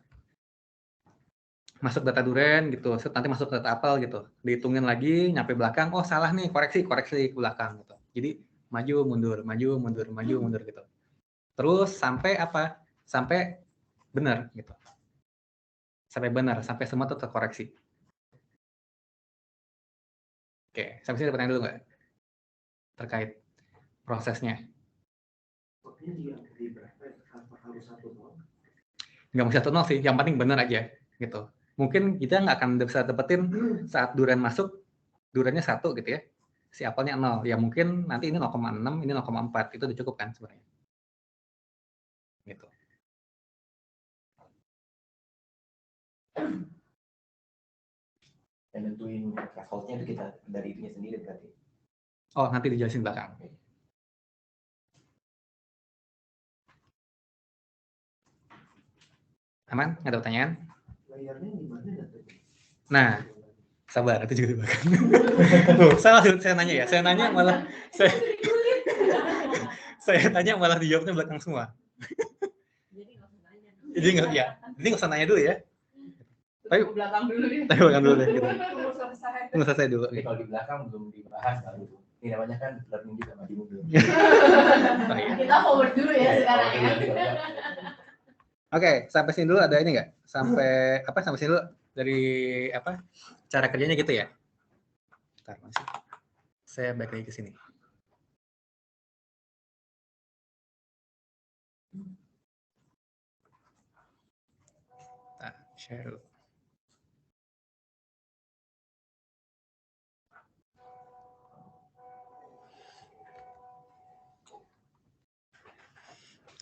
Masuk data duren gitu, nanti masuk data apel gitu, dihitungin lagi, nyampe belakang, oh salah nih, koreksi ke belakang gitu. Jadi maju mundur gitu. Terus sampai apa? Sampai benar gitu. Sampai benar, sampai semua tuh terkoreksi. Oke, sampai sini ada pertanyaan dulu nggak? Terkait prosesnya. Nggak mesti 1-0 sih, yang penting benar aja gitu. Mungkin kita nggak akan bisa dapetin saat duren masuk, durennya 1 gitu ya, si apelnya 0. Ya mungkin nanti ini 0,6, ini 0,4, itu udah cukup kan sebenarnya. Gitu. Dan nentuin thresholdnya itu kita dari itunya sendiri berarti. Oh, nanti dijelasin belakang. Aman? Nggak ada pertanyaan? Layarnya gimana nanti? Nah, sabar, itu juga di belakang. Salah saya nanya ya, saya nanya malah saya tanya malah dijawabnya belakang semua. Jadi nggak usah nanya. Jadi nggak usah nanya dulu ya. Tapi Belakang dulu deh. Tapi belakang dulu deh. Gitu. Tunggu selesai. Tunggu selesai dulu. Jadi kalau di belakang belum dibahas baru. Ini namanya kan learning juga maju mundur. Oh, iya. Kita forward dulu ya sekarang ya. Oke, sampai sini dulu ada ini nggak? Sampai sini dulu dari apa? Cara kerjanya gitu ya? Bentar, masih. Saya balik lagi ke sini. Share dulu.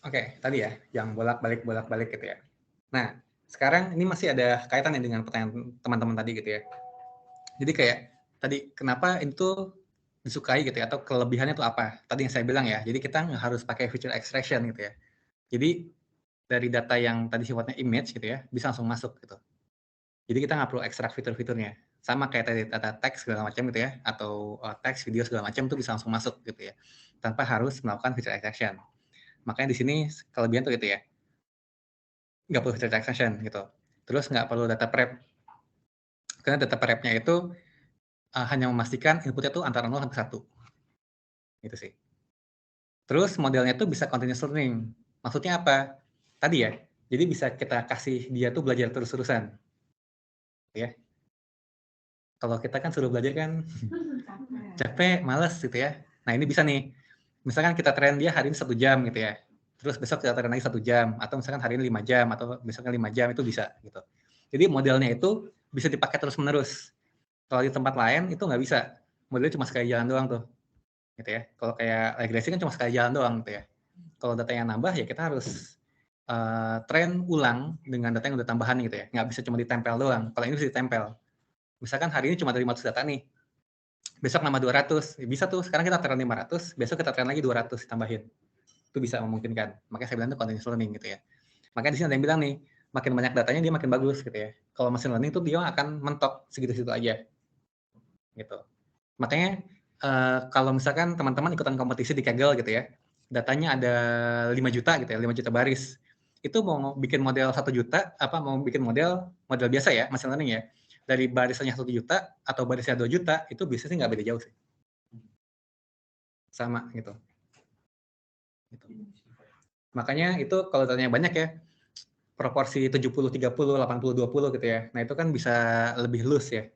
Oke, tadi ya, yang bolak-balik gitu ya. Nah, sekarang ini masih ada kaitannya dengan pertanyaan teman-teman tadi gitu ya. Jadi kayak tadi kenapa itu disukai gitu ya, atau kelebihannya itu apa? Tadi yang saya bilang ya, jadi kita nggak harus pakai feature extraction gitu ya. Jadi dari data yang tadi sifatnya image gitu ya, bisa langsung masuk gitu. Jadi kita nggak perlu ekstrak fitur-fiturnya. Sama kayak tadi data teks segala macam gitu ya, atau teks, video segala macam itu bisa langsung masuk gitu ya, tanpa harus melakukan feature extraction. Makanya di sini kelebihan tuh gitu ya, nggak perlu feature extraction gitu. Terus nggak perlu data prep, karena data prep-nya itu hanya memastikan inputnya tuh antara 0 sampai 1. Gitu sih. Terus modelnya tuh bisa continuous learning. Maksudnya apa? Tadi ya, jadi bisa kita kasih dia tuh belajar terus-terusan. Ya. Kalau kita kan suruh belajar kan capek, males gitu ya. Nah ini bisa nih, misalkan kita train dia hari ini 1 jam gitu ya. Terus besok kita train lagi 1 jam, atau misalkan hari ini 5 jam, atau besoknya 5 jam, itu bisa gitu. Jadi modelnya itu bisa dipakai terus-menerus. Kalau di tempat lain itu nggak bisa. Modelnya cuma sekali jalan doang tuh. Gitu ya. Kalau kayak regresi kan cuma sekali jalan doang gitu ya. Kalau datanya nambah ya kita harus train ulang dengan data yang udah tambahan gitu ya. Nggak bisa cuma ditempel doang. Kalau ini bisa ditempel. Misalkan hari ini cuma ada 500 data nih. Besok nambah 200. Ya bisa tuh. Sekarang kita train 500, besok kita train lagi 200 tambahin. Itu bisa memungkinkan. Makanya saya bilang itu continuous learning gitu ya. Makanya di sini ada yang bilang nih, makin banyak datanya dia makin bagus gitu ya. Kalau machine learning itu dia akan mentok segitu-segitu aja. Gitu. Makanya kalau misalkan teman-teman ikutan kompetisi di Kaggle gitu ya, datanya ada 5 juta gitu ya, 5 juta baris. Itu mau bikin model 1 juta, mau bikin model biasa ya, machine learning ya, dari barisannya 1 juta atau barisnya 2 juta, itu biasanya nggak beda jauh sih. Sama gitu. Makanya itu kalau datanya banyak ya, proporsi 70-30, 80-20 gitu ya. Nah itu kan bisa lebih loose ya,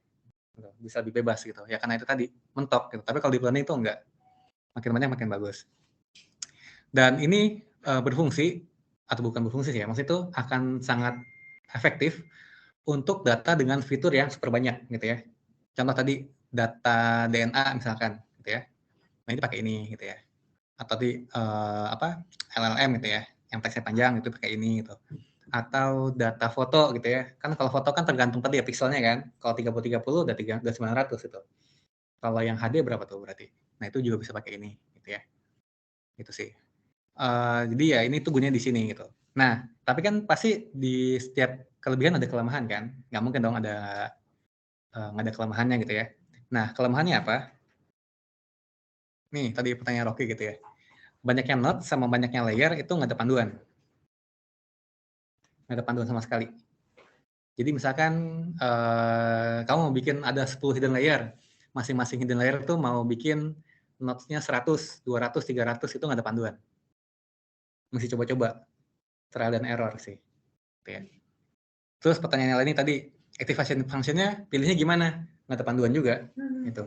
gitu. Bisa lebih bebas gitu. Ya karena itu tadi, mentok gitu. Tapi kalau di planning itu enggak. Makin banyak makin bagus. Dan ini berfungsi, atau bukan berfungsi sih ya, maksudnya itu akan sangat efektif untuk data dengan fitur yang super banyak gitu ya. Contoh tadi, data DNA misalkan gitu ya. Nah ini pakai ini gitu ya. Atau di LLM gitu ya, yang teksnya panjang itu pakai ini gitu. Atau data foto gitu ya. Kan kalau foto kan tergantung tadi ya pixelnya kan. Kalau 30-30 udah 900 itu. Kalau yang HD berapa tuh berarti? Nah itu juga bisa pakai ini gitu ya. Itu sih. Jadi ya ini tuh gunanya di sini gitu. Nah, tapi kan pasti di setiap kelebihan ada kelemahan kan? Nggak mungkin dong nggak ada kelemahannya gitu ya. Nah, kelemahannya apa? Nih, tadi pertanyaan Rocky gitu ya. Banyaknya node sama banyaknya layer itu nggak ada panduan. Nggak ada panduan sama sekali. Jadi misalkan kamu mau bikin ada 10 hidden layer. Masing-masing hidden layer itu mau bikin nodes-nya 100, 200, 300 itu nggak ada panduan. Mesti coba-coba. Trial dan error sih. Gitu ya. Terus pertanyaan yang lain tadi, activation function-nya pilihnya gimana? Nggak ada panduan juga. Gitu.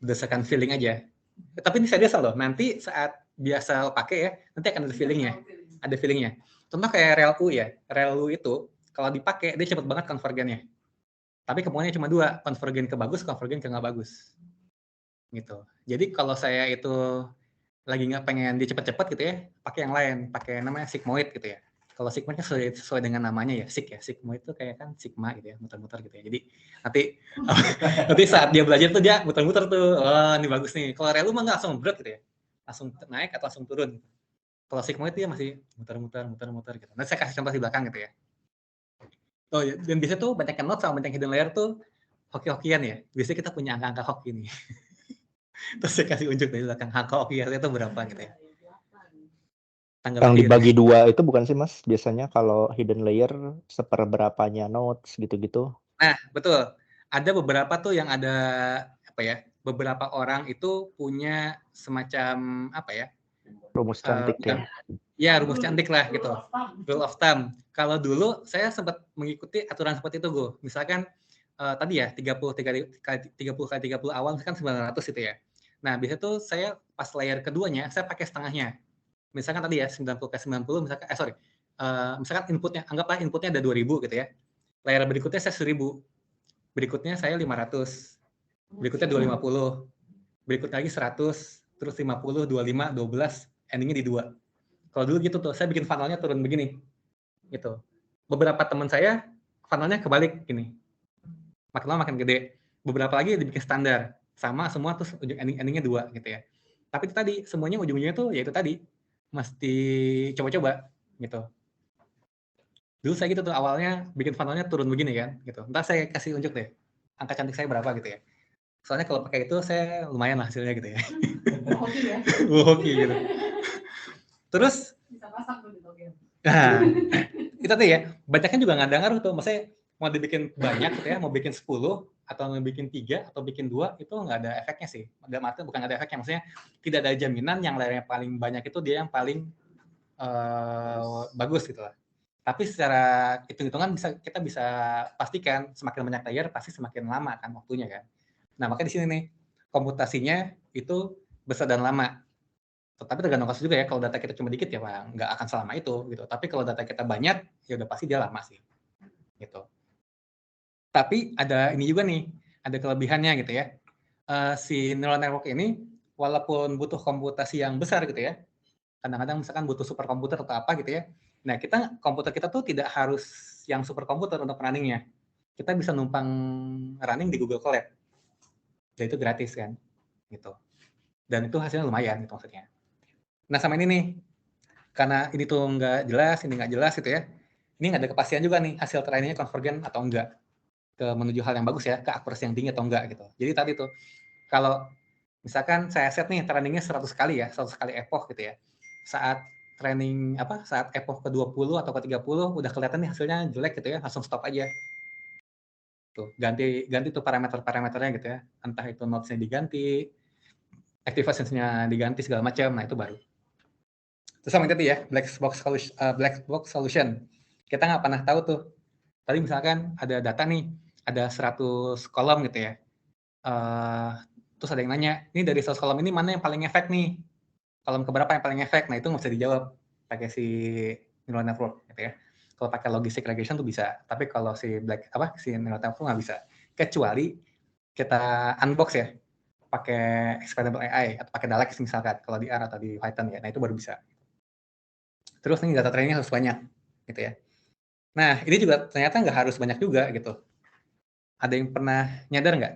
Berdasarkan feeling aja. Tapi ini serius loh, nanti saat biasa pakai ya, nanti akan ada feelingnya. Ada feelingnya. Contoh kayak ReLU ya. ReLU itu, kalau dipakai, dia cepet banget konvergennya. Tapi kemauannya cuma 2, konvergen ke bagus, konvergen ke nggak bagus. Gitu. Jadi kalau saya itu lagi nggak pengen dia cepet-cepet gitu ya, pakai yang lain, pakai namanya sigmoid gitu ya. Kalau sigmoid kan sesuai dengan namanya ya, sig ya. Sigmoid itu kayak kan sigma gitu ya, muter-muter gitu ya. Jadi nanti saat dia belajar tuh dia muter-muter tuh, oh ini bagus nih. Kalau ReLU mah nggak langsung berat gitu ya, langsung naik atau langsung turun. Kalau sigmoid dia masih muter-muter gitu. Nanti saya kasih contoh di belakang gitu ya. Oh ya, dan biasanya tuh banyak node sama banyak hidden layer tuh hoki-hokian ya. Biasanya kita punya angka-angka hoki nih. Terus saya kasih unjuk dari belakang angka hokian itu berapa gitu ya. Yang dibagi 2 itu bukan sih Mas? Biasanya kalau hidden layer seperberapanya nodes gitu-gitu. Nah, betul. Ada beberapa tuh yang ada apa ya? Beberapa orang itu punya semacam apa ya? Rumus cantik ya. Ya, rumus cantik lah gitu. Rule of thumb. Kalau dulu saya sempat mengikuti aturan seperti itu, Go. Misalkan tadi ya 30 kali 30 awal kan 900 itu ya. Nah, biasanya tuh saya pas layer keduanya saya pakai setengahnya. Misalkan tadi ya 90 kali 90 misalkan misalkan anggaplah inputnya ada 2000 gitu ya. Layer berikutnya saya 1000. Berikutnya saya 500. Berikutnya 250. Berikutnya lagi 100, terus 50, 25, 12, endingnya di 2. Kalau dulu gitu tuh, saya bikin funnelnya turun begini. Gitu. Beberapa teman saya funnelnya kebalik gini. Makin lama makin gede. Beberapa lagi dibikin standar. Sama semua terus endingnya 2 gitu ya. Tapi itu tadi, semuanya ujung-ujungnya tuh ya itu tadi. Mesti coba-coba gitu. Dulu saya gitu tuh awalnya bikin funnelnya turun begini kan gitu. Ntar saya kasih unjuk deh. Angka cantik saya berapa gitu ya. Soalnya kalau pakai itu saya lumayan lah hasilnya gitu ya. Hoki ya. Hoki gitu. Terus Bisa pasang tuh di token. nah, itu tuh ya, banyaknya juga nggak ada ngaruh tuh. Maksudnya mau dibikin banyak gitu ya, mau bikin 10 atau mau bikin 3 atau bikin 2 itu nggak ada efeknya sih. Dalam arti bukan nggak ada efeknya, maksudnya tidak ada jaminan yang layarnya paling banyak itu dia yang paling bagus gitu lah. Tapi secara hitung-hitungan kita bisa pastikan semakin banyak layer pasti semakin lama kan waktunya kan. Nah makanya di sini nih komputasinya itu besar dan lama. Tapi tergantung kasus juga ya, kalau data kita cuma dikit ya Pak, nggak akan selama itu gitu. Tapi kalau data kita banyak ya udah pasti dia lama sih gitu. Tapi ada ini juga nih, ada kelebihannya gitu ya. Si neural network ini walaupun butuh komputasi yang besar gitu ya, kadang-kadang misalkan butuh superkomputer atau apa gitu ya. Nah, komputer kita tuh tidak harus yang superkomputer untuk runningnya. Kita bisa numpang running di Google Colab. Dan itu gratis kan, gitu. Dan itu hasilnya lumayan gitu maksudnya. Nah, sama ini nih, karena ini tuh nggak jelas, ini nggak jelas gitu ya. Ini nggak ada kepastian juga nih hasil trainingnya konvergen atau enggak ke menuju hal yang bagus ya, ke accuracy yang tinggi atau enggak gitu. Jadi tadi tuh, kalau misalkan saya set nih trainingnya 100 kali ya, 100 kali epoch gitu ya. Saat epoch ke-20 atau ke-30 udah kelihatan nih hasilnya jelek gitu ya, langsung stop aja. Tuh, ganti tuh parameter-parameternya gitu ya. Entah itu nodes-nya diganti, activation-nya diganti segala macam, nah itu baru. Terus sama tadi ya, black box solution. Kita nggak pernah tahu tuh. Tadi misalkan ada data nih, ada 100 kolom gitu ya. Terus ada yang nanya, ini dari 100 kolom ini mana yang paling efek nih? Kolom keberapa yang paling efek? Nah itu nggak bisa dijawab pakai si neural network gitu ya. Kalau pakai logistic regression tuh bisa, tapi kalau si neural network nggak bisa. Kecuali kita unbox ya, pakai explainable AI atau pakai DALL-E misalkan, kalau di R atau di Python ya, nah itu baru bisa. Terus nih data trainingnya harus banyak gitu ya. Nah ini juga ternyata nggak harus banyak juga gitu. Ada yang pernah nyadar nggak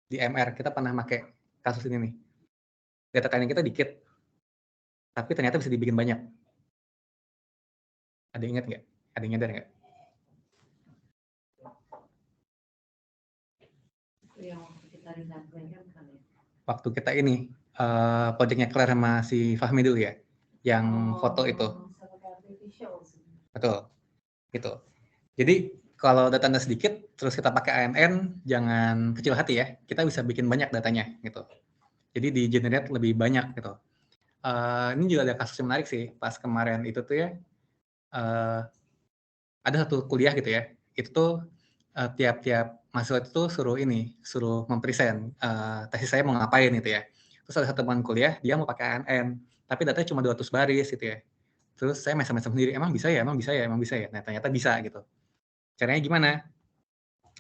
di MR kita pernah pakai kasus ini nih, data training kita dikit, tapi ternyata bisa dibikin banyak. Ada yang ingat nggak? Ada yang nyadar nggak? Yang kita riset kan ya. Waktu kita ini projectnya Claire sama si Fahmi dulu ya, yang foto itu. Betul, gitu. Jadi kalau datanya sedikit, terus kita pakai ANN, jangan kecil hati ya. Kita bisa bikin banyak datanya, gitu. Jadi di generate lebih banyak, gitu. Ini juga ada kasus yang menarik sih. Pas kemarin itu tuh ya, ada satu kuliah gitu ya. Itu tuh tiap-tiap mahasiswa itu suruh mempresent tesis saya mau ngapain gitu ya. Terus ada satu teman kuliah, dia mau pakai ANN, tapi datanya cuma 200 baris gitu ya. Terus saya mesem-mesem sendiri, emang bisa ya? Nah ternyata bisa gitu. Caranya gimana?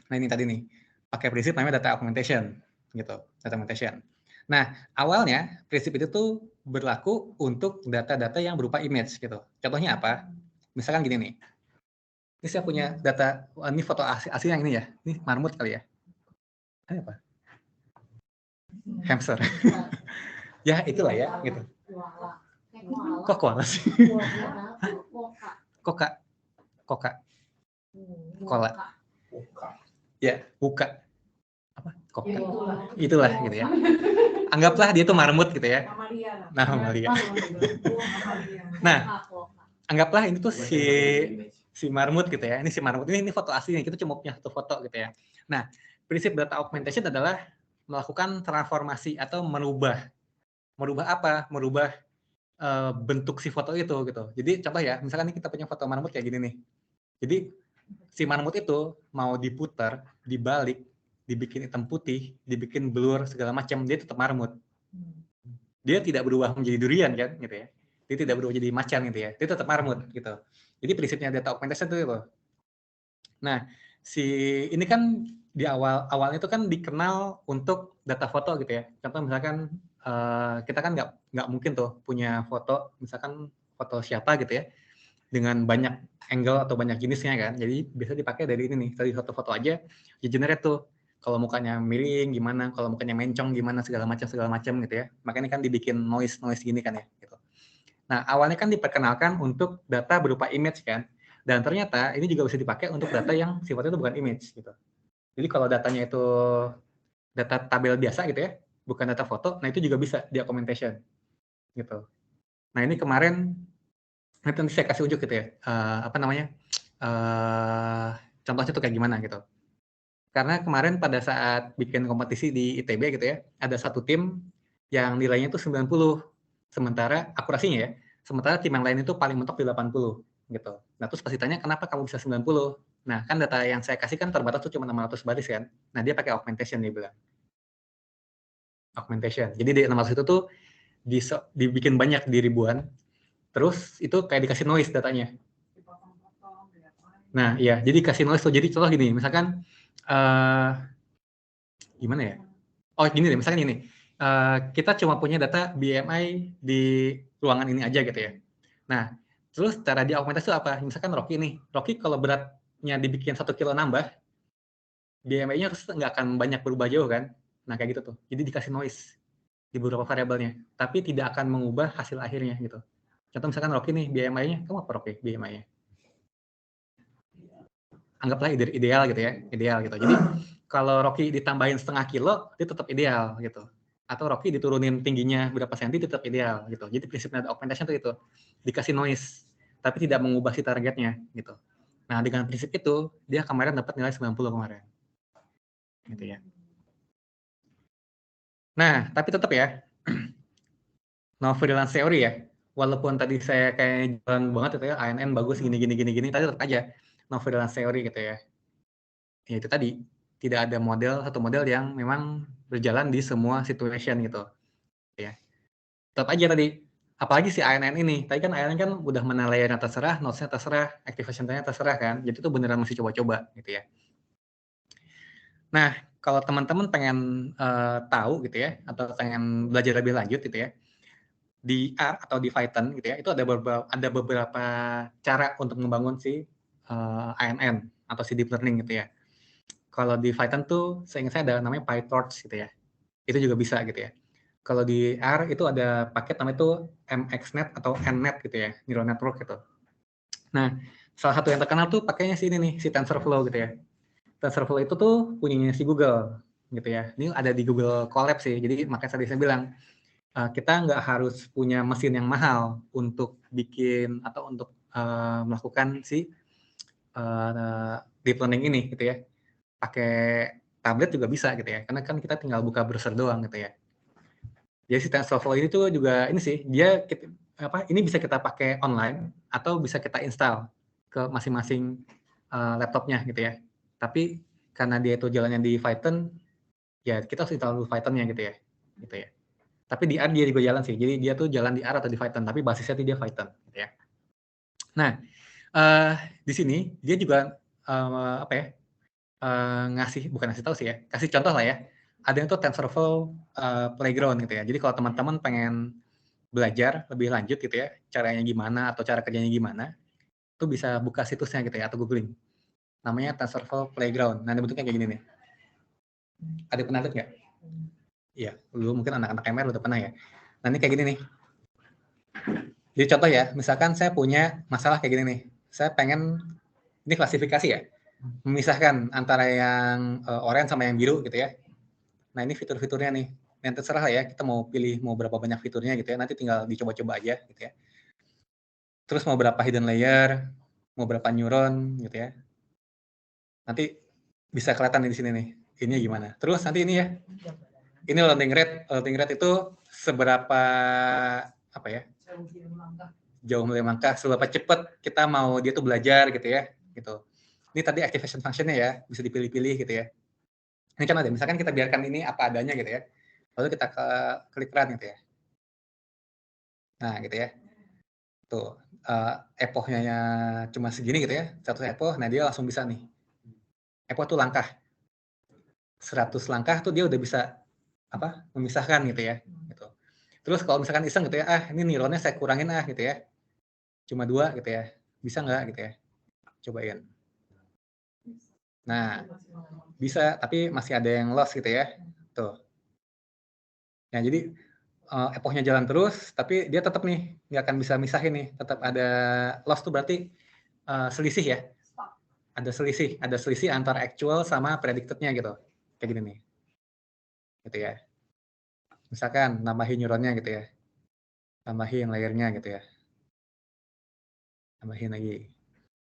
Nah ini tadi nih, pakai prinsip namanya data augmentation, gitu, data augmentation. Nah awalnya prinsip itu tuh berlaku untuk data-data yang berupa image, gitu. Contohnya apa? Misalkan gini nih, ini saya punya data, ini foto asli yang ini ya, ini marmut kali ya. Ini apa? Hamster. Ya itulah ya, gitu. Kok koala sih? Koka. Kola. Ya, buka. Apa? Koka. Itulah gitu ya. Anggaplah dia tuh marmut gitu ya. Nah, Malia. Nah, anggaplah ini tuh si marmut gitu ya. Ini si marmut. Ini foto aslinya. Kita cuma punya satu foto gitu ya. Nah, prinsip data augmentation adalah melakukan transformasi atau merubah apa? Merubah bentuk si foto itu gitu. Jadi contoh ya, misalkan kita punya foto marmut kayak gini nih. Jadi si marmut itu mau diputar, dibalik, dibikin hitam putih, dibikin blur segala macam, dia tetap marmut. Dia tidak berubah menjadi durian kan, gitu ya. Dia tidak berubah jadi macan gitu ya. Dia tetap marmut gitu. Jadi prinsipnya data augmentation itu loh. Nah, ini kan di awalnya itu kan dikenal untuk data foto gitu ya. Contoh misalkan kita kan nggak mungkin tuh punya foto, misalkan foto siapa gitu ya, dengan banyak angle atau banyak jenisnya kan. Jadi bisa dipakai dari ini nih, dari satu foto aja, di-generate tuh. Kalau mukanya miring gimana, kalau mukanya mencong gimana, segala macam gitu ya. Makanya kan dibikin noise gini kan ya. Gitu. Nah awalnya kan diperkenalkan untuk data berupa image kan. Dan ternyata ini juga bisa dipakai untuk data yang sifatnya itu bukan image gitu. Jadi kalau datanya itu data tabel biasa gitu ya, bukan data foto, nah itu juga bisa di augmentation gitu. Nah ini kemarin nanti saya kasih unjuk gitu ya, contohnya tuh kayak gimana gitu. Karena kemarin pada saat bikin kompetisi di ITB gitu ya, ada satu tim yang nilainya itu 90, sementara akurasinya ya, sementara tim yang lain itu paling mentok di 80 gitu. Nah terus pas ditanya kenapa kamu bisa 90? Nah kan data yang saya kasih kan terbatas tuh cuma 600 baris kan. Nah dia pakai augmentation, dia bilang. Augmentation. Jadi di 600 itu tuh dibikin banyak di ribuan, terus itu kayak dikasih noise datanya. Nah iya, jadi kasih noise tuh. Jadi contoh gini, misalkan gimana ya? Oh gini deh, misalkan gini, kita cuma punya data BMI di ruangan ini aja gitu ya. Nah, terus cara di augmentasi itu apa? Misalkan Rocky nih, Rocky kalau beratnya dibikin 1 kilo nambah, BMI-nya terus nggak akan banyak berubah jauh kan? Nah kayak gitu tuh. Jadi dikasih noise di beberapa variabelnya, tapi tidak akan mengubah hasil akhirnya gitu. Contoh misalkan Rocky nih, BMI-nya, kamu apa Rocky BMI-nya? Anggaplah ideal gitu ya, ideal gitu. Jadi kalau Rocky ditambahin setengah kilo, dia tetap ideal gitu. Atau Rocky diturunin tingginya berapa senti, tetap ideal gitu. Jadi prinsipnya augmentation itu dikasih noise, tapi tidak mengubah si targetnya gitu. Nah dengan prinsip itu, dia kemarin dapat nilai 90 kemarin. Gitu ya. Nah, tapi tetap ya, no freelance theory ya. walaupun tadi saya kayak jalan banget gitu ya, ANN bagus gini, tadi tetap aja no freelance theory gitu ya. Ya itu tadi, tidak ada satu model yang memang berjalan di semua situation gitu ya. Tetap aja tadi, apalagi si ANN ini, tadi kan ANN kan udah mana layernya terserah, nodes-nya terserah, activation time-nya terserah kan, jadi itu beneran mesti coba-coba gitu ya. Nah, kalau teman-teman pengen tahu gitu ya, atau pengen belajar lebih lanjut gitu ya, di R atau di Python gitu ya, itu ada beberapa cara untuk membangun si ANN atau si deep learning gitu ya. Kalau di Python tuh seingat saya ada namanya PyTorch gitu ya. Itu juga bisa gitu ya. Kalau di R itu ada paket namanya itu MXNet atau NNet gitu ya, neural network gitu. Nah, salah satu yang terkenal tuh pakainya si ini nih, si TensorFlow gitu ya. TensorFlow itu tuh punyanya si Google gitu ya. Ini ada di Google Colab sih. Jadi makanya tadi saya bilang kita nggak harus punya mesin yang mahal untuk bikin atau untuk melakukan si deep learning ini gitu ya. Pakai tablet juga bisa gitu ya, karena kan kita tinggal buka browser doang gitu ya. Jadi si TensorFlow ini tuh juga ini sih, ini bisa kita pakai online atau bisa kita install ke masing-masing laptopnya gitu ya. Tapi karena dia itu jalannya di Python, ya kita harus install dulu Python-nya gitu ya. Tapi di R dia juga jalan sih, jadi dia tuh jalan di R atau di Python, tapi basisnya dia Python gitu ya. Nah, di sini dia juga bukan ngasih tahu sih ya, kasih contoh lah ya. Ada yang tuh TensorFlow Playground gitu ya. Jadi kalau teman-teman pengen belajar lebih lanjut gitu ya, caranya gimana atau cara kerjanya gimana, itu bisa buka situsnya gitu ya atau googling. Namanya TensorFlow Playground. Nah, ini bentuknya kayak gini nih. Ada pernah lihat nggak? Iya, dulu mungkin anak-anak MR udah pernah ya. Nah, ini kayak gini nih. Jadi contoh ya, misalkan saya punya masalah kayak gini nih. Saya pengen, ini klasifikasi ya, memisahkan antara yang oranye sama yang biru gitu ya. Nah, ini fitur-fiturnya nih. Yang terserah lah ya, kita mau pilih mau berapa banyak fiturnya gitu ya, nanti tinggal dicoba-coba aja gitu ya. Terus mau berapa hidden layer, mau berapa neuron gitu ya. Nanti bisa kelihatan di sini nih, ini gimana. Terus nanti ini ya, ini learning rate itu seberapa, apa ya, jauh melangkah, seberapa cepat kita mau dia tuh belajar gitu ya, gitu. Ini tadi activation function-nya ya, bisa dipilih-pilih gitu ya. Ini kan ada, misalkan kita biarkan ini apa adanya gitu ya. Lalu kita klik run gitu ya. Nah, gitu ya. Tuh, epochnya cuma segini gitu ya, 100 epoch, nah dia langsung bisa nih. Epoch tuh langkah. 100 langkah tuh dia udah bisa memisahkan gitu ya. Gitu. Terus kalau misalkan iseng gitu ya, ini neuronnya saya kurangin gitu ya. Cuma 2 gitu ya. Bisa nggak gitu ya? Cobain. Nah, bisa, tapi masih ada yang loss gitu ya. Tuh. Nah, jadi epochnya jalan terus, tapi dia tetap nih, nggak akan bisa misahin nih. Tetap ada loss tuh berarti selisih ya. Ada selisih antara actual sama predicted-nya gitu. Kayak gini nih. Gitu ya. Misalkan nambahin neuronnya gitu ya. Tambahin layernya gitu ya. Tambahin lagi.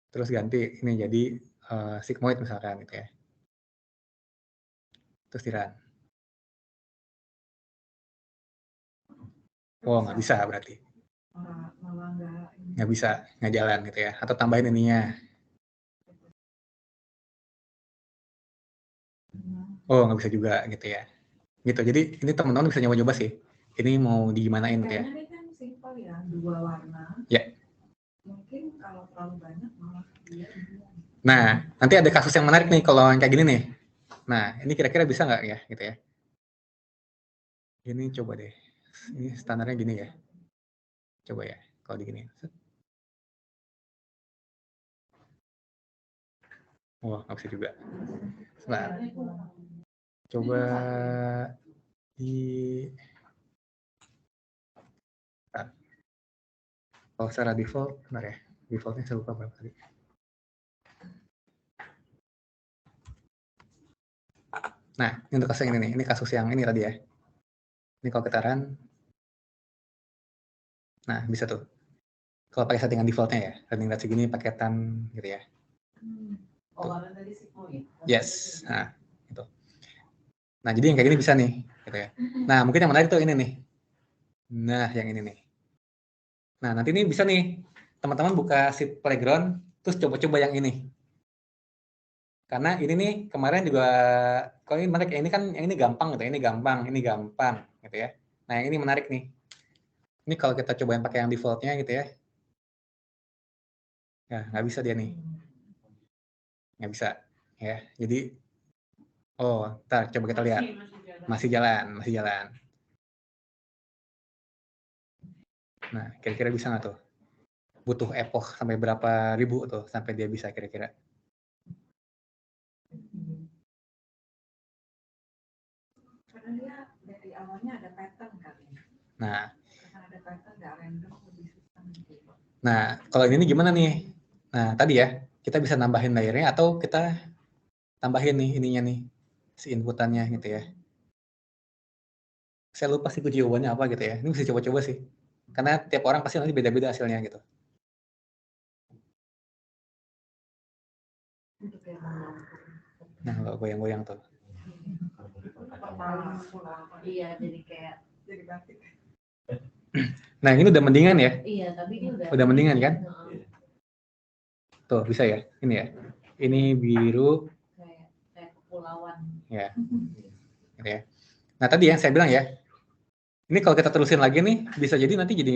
Terus ganti ini jadi sigmoid misalkan gitu ya. Terus di run. Oh, nggak bisa berarti. Nggak bisa, nggak jalan gitu ya. Atau tambahin ininya. Oh, nggak bisa juga gitu ya. Gitu, jadi ini teman-teman bisa nyoba-nyoba sih. Ini mau digimanain gitu ya. Kayaknya ini kan simpel ya, 2 warna. Ya. Mungkin kalau terlalu banyak malah dia. Nah, nanti ada kasus yang menarik nih kalau yang kayak gini nih. Nah, ini kira-kira bisa nggak ya gitu ya. Ini coba deh. Ini standarnya gini ya. Coba ya, kalau digini. Wah, nggak bisa juga. Sebentar. Coba di... Kalau secara default, benar ya. Defaultnya saya lupa berapa tadi. Nah, ini untuk kasus yang ini nih. Ini kasus yang ini tadi ya. Ini kalau kita run. Nah, bisa tuh. Kalau pakai settingan defaultnya ya. Running rate segini, paketan gitu ya. Yes. Nah, gitu. Nah, jadi yang kayak gini bisa nih. Gitu ya. Nah, mungkin yang menarik tuh ini nih. Nah, yang ini nih. Nah, nanti ini bisa nih, teman-teman buka si playground, terus coba-coba yang ini. Karena ini nih, kemarin juga, kalau ini menarik, ini kan, yang ini gampang gitu, ini gampang, gitu ya. Nah, yang ini menarik nih. Ini kalau kita cobain pakai yang default-nya gitu ya. Ya, nggak bisa dia nih. Nggak bisa. Ya, jadi, oh, ntar coba kita lihat. Masih jalan. Nah, kira-kira bisa nggak tuh? Butuh epoch sampai berapa ribu tuh, sampai dia bisa kira-kira. Karena dia dari awalnya ada pattern kan. Nah, Karena ada pattern nggak random lebih susah nanti. nah, kalau ini gimana nih? Nah, tadi ya, kita bisa nambahin layernya atau kita tambahin nih ininya nih, si inputannya gitu ya. Saya lupa sih kunci jawabannya apa gitu ya. Ini bisa coba-coba sih. Karena tiap orang pasti nanti beda-beda hasilnya gitu. Untuk yang mau Nah, kalau goyang-goyang tuh. kepala pulang. Iya, jadi kayak Jadi batik. Nah, ini udah mendingan ya. iya, tapi dia Udah mendingan kan? Heeh, Tuh, bisa ya. Ini ya. Ini biru kayak kepulauan. ya. Gitu ya. Nah, tadi yang saya bilang ya. Ini kalau kita terusin lagi nih, bisa jadi nanti jadi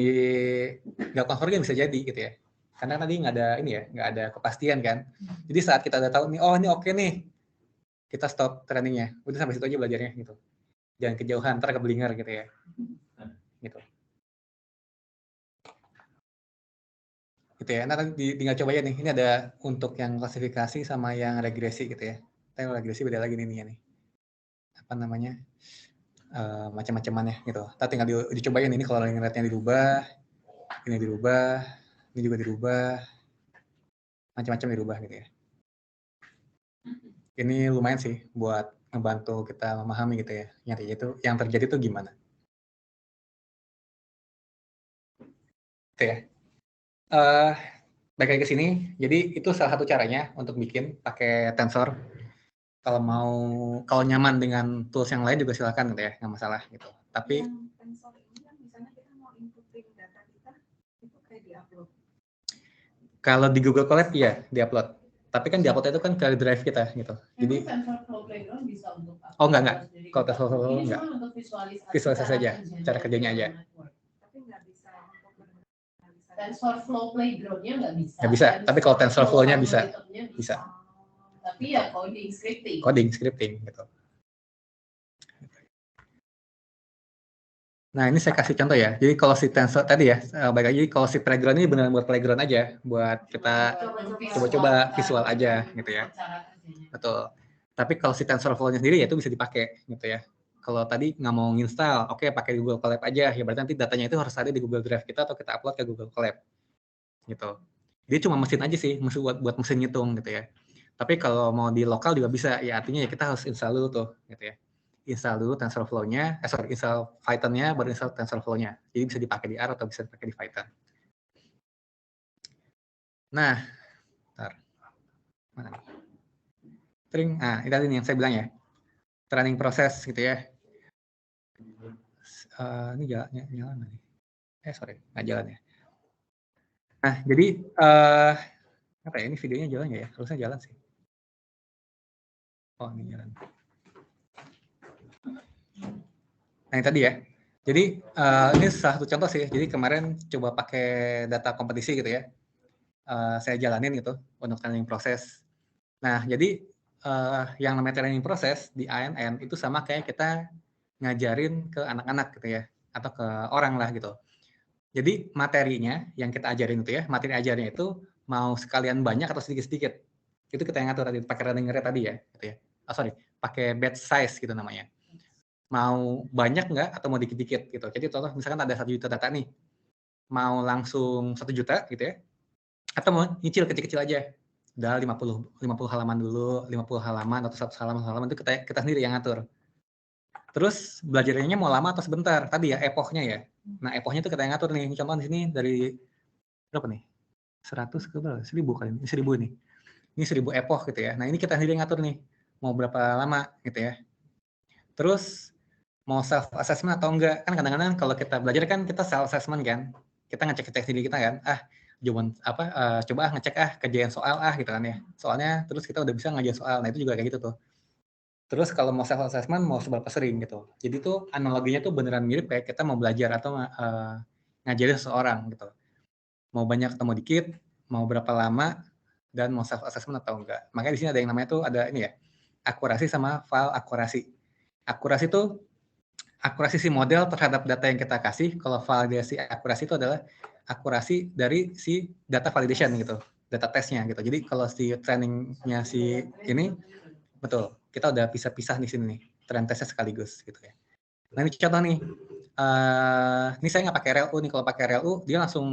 nggak konvergen, bisa jadi gitu ya. Karena tadi nggak ada ini ya, nggak ada kepastian kan. Jadi saat kita udah tahu nih, oh ini oke nih, kita stop trainingnya. Udah sampai situ aja belajarnya gitu. Jangan kejauhan, ntar keblinger gitu ya. Gitu. Gitu ya. Nah, tinggal coba ya nih. Ini ada untuk yang klasifikasi sama yang regresi gitu ya. Tapi regresi beda lagi nih. Apa namanya? Macam-macamannya gitu. Kita tinggal dicobain ini kalau linear rate-nya dirubah, ini dirubah, ini juga dirubah, macam-macam dirubah gitu ya. Ini lumayan sih buat ngebantu kita memahami gitu ya. Yang terjadi itu gimana. Gitu ya. Balik lagi ke sini. Jadi itu salah satu caranya untuk bikin pakai tensor. Kalau nyaman dengan tools yang lain juga silakan gitu ya, nggak masalah gitu. Tapi yang tensor ini kan misalnya kita mau inputting data kita, itu kayak di-upload. kalau di Google Colab iya di-upload. Tapi kan di-upload itu kan ke drive kita gitu. Jadi Tensor Flow Playground bisa untuk apa? Oh, enggak. Kalau Tensor Tensor Flow ini enggak. cuma untuk visualisasi Visualisasi aja, cara kerjanya aja. Tapi nggak bisa untuk benar-benar nggak bisa. Tensor Flow Playground-nya nggak bisa. Nggak bisa, tapi kalau Tensor Flow-nya bisa. algoritmnya Bisa. Tapi ya coding scripting. Coding, scripting gitu. Nah, ini saya kasih contoh ya. Jadi kalau si tensor tadi ya, baik aja kalau si playground ini benar buat playground aja, buat kita coba-coba visual aja gitu ya. Cara kerjanya. Betul. Tapi kalau si TensorFlow-nya sendiri ya itu bisa dipakai gitu ya. Kalau tadi nggak mau nginstal, oke pakai Google Colab aja. Ya berarti nanti datanya itu harus ada di Google Drive kita atau kita upload ke Google Colab. Gitu. Dia cuma mesin aja sih, buat mesin ngitung gitu ya. Tapi kalau mau di lokal juga bisa. Ya artinya ya kita harus install dulu tuh gitu ya. Install dulu TensorFlow-nya, install Python-nya baru install TensorFlow-nya. Jadi bisa dipakai di R atau bisa dipakai di Python. Nah, bentar. Mana nih? Ini tadi yang saya bilang ya, training proses gitu ya. Ini jalan nih. Sorry, nggak jalan ya. Nah, jadi apa ya? Ini videonya jalan nggak ya? Harusnya jalan sih. Oh, ini jalan. Nah, yang tadi ya. Jadi ini salah satu contoh sih. Jadi kemarin coba pakai data kompetisi gitu ya. Saya jalanin gitu untuk training proses. Nah, jadi yang namanya training proses di ANN itu sama kayak kita ngajarin ke anak-anak gitu ya, atau ke orang lah gitu. Jadi materinya yang kita ajarin itu ya, materi ajarnya itu mau sekalian banyak atau sedikit-sedikit. Itu kita yang ngatur tadi, pakai running rate tadi ya, gitu ya. Pakai batch size gitu namanya. Mau banyak nggak atau mau dikit-dikit gitu. Jadi contoh misalkan ada 1 juta data nih, mau langsung 1 juta gitu ya, atau mau nyicil kecil-kecil aja. Udah 50 halaman dulu, 50 halaman atau 100 halaman itu kita sendiri yang ngatur. Terus belajarnya mau lama atau sebentar? Tadi ya epochnya ya. Nah, epochnya itu kita yang ngatur nih. Contoh di sini dari berapa nih? 100 ke berapa? 1000 kali. Ini 1000 nih. Ini 1000 epoch gitu ya. Nah, ini kita sendiri yang ngatur nih. Mau berapa lama gitu ya. Terus mau self assessment atau enggak? Kan kadang-kadang kalau kita belajar kan kita self assessment kan. kita ngecek diri kita kan, jawaban coba ngecek kerjain soal gitu kan ya. Soalnya terus kita udah bisa ngajain soal. Nah, itu juga kayak gitu tuh. Terus kalau mau self assessment mau seberapa sering gitu. Jadi tuh analoginya tuh beneran mirip kayak kita mau belajar atau ngajarin seseorang gitu. Mau banyak atau mau dikit, mau berapa lama, dan mau self assessment atau enggak. Makanya di sini ada yang namanya tuh ada ini ya, akurasi sama file akurasi. Akurasi tuh akurasi si model terhadap data yang kita kasih. Kalau validasi akurasi itu adalah akurasi dari si data validation gitu, data testnya gitu. Jadi kalau si trainingnya si ini betul, kita udah pisah-pisah di sini nih, train testnya sekaligus gitu ya. Nah ini contoh nih, ini saya nggak pakai RLU nih. Kalau pakai RLU dia langsung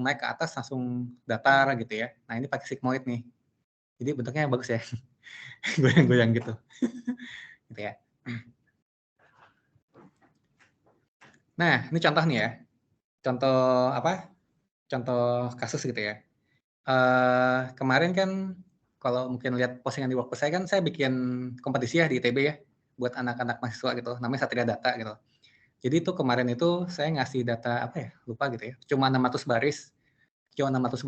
naik ke atas, langsung datar gitu ya. Nah ini pakai sigmoid nih, jadi bentuknya bagus ya, goyang-goyang gitu, gitu ya. Nah, ini contoh nih ya. Contoh Contoh kasus gitu ya. Kemarin kan kalau mungkin lihat postingan di Workpost saya bikin kompetisi ya di ITB ya buat anak-anak mahasiswa gitu. Namanya Satria Data gitu. Jadi itu kemarin itu saya ngasih data lupa gitu ya. Cuma 600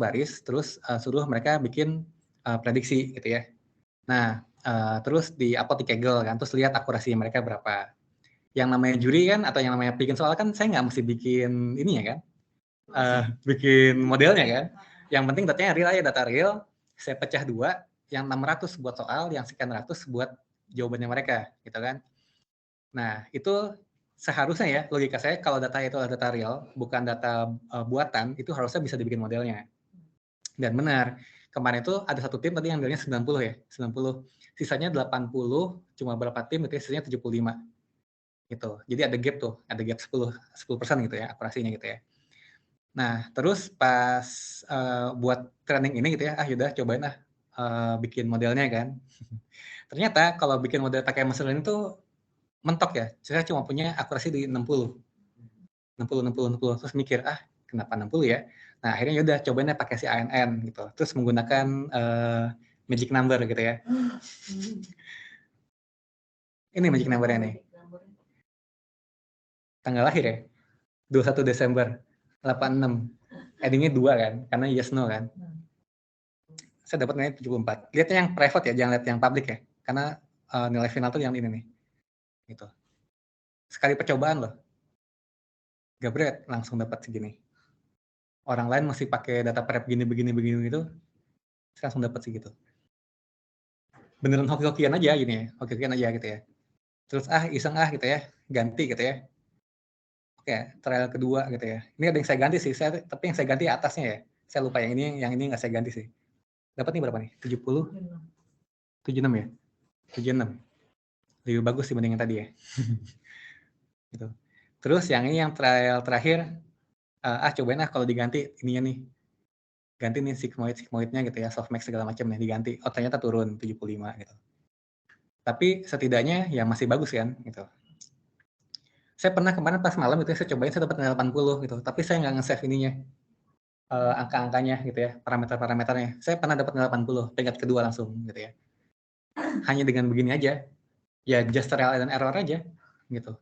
baris terus suruh mereka bikin prediksi gitu ya. Nah, terus di-upload di Kaggle kan, terus lihat akurasi mereka berapa. Yang namanya juri kan atau yang namanya bikin soal kan saya nggak mesti bikin ini ya kan, bikin modelnya kan. Yang penting datanya real aja, data real. Saya pecah 2, yang 600 buat soal, yang sekian ratus buat jawabannya mereka, gitu kan. Nah itu seharusnya ya logika saya kalau data itu adalah data real, bukan data buatan, itu harusnya bisa dibikin modelnya. Dan benar, kemarin itu ada satu tim tadi yang nilainya 90 ya, 90. Sisanya 80, cuma berapa tim itu ya, sisanya 75. Gitu. Jadi ada gap tuh, ada gap 10% gitu ya akurasinya gitu ya. Nah, terus pas buat training ini gitu ya, yaudah cobain bikin modelnya kan. Ternyata kalau bikin model pakai machine learning itu mentok ya. Saya cuma punya akurasi di 60. Terus mikir, kenapa 60 ya? Nah, akhirnya yaudah cobain pakai si ANN gitu. Terus menggunakan magic number gitu ya. Ini magic number-nya nih. Tanggal lahir ya, 21 Desember 86. Endingnya 2 kan, karena yes no kan. Saya dapat nilai 74. Lihatnya yang private ya, jangan lihat yang public ya. Karena nilai final tuh yang ini nih. Gitu. Sekali percobaan loh. Gabret langsung dapat segini. Orang lain masih pakai data prep begini gitu, saya langsung dapat segitu. Beneran hoki-hokian aja gini ya, hoki-hokian aja gitu ya. Terus iseng gitu ya, ganti gitu ya. Oke, trial kedua gitu ya. Ini ada yang saya ganti sih, tapi yang saya ganti atasnya ya. Saya lupa yang ini nggak saya ganti sih. Dapat nih berapa nih? 70? 76 ya? 76. Lebih bagus dibanding yang tadi ya. Gitu. Terus yang ini yang trial terakhir, cobain kalau diganti ininya nih. Ganti nih sigmoidnya gitu ya, softmax segala macam nih diganti. Oh ternyata turun 75 gitu. Tapi setidaknya ya masih bagus kan gitu. Saya pernah kemarin pas malam itu saya cobain, saya dapat nilai 80 gitu. Tapi saya nggak nge-save ininya, angka-angkanya gitu ya, parameter-parameternya. Saya pernah dapat nilai 80, peringkat kedua langsung gitu ya. Hanya dengan begini aja, ya just trial and error aja gitu.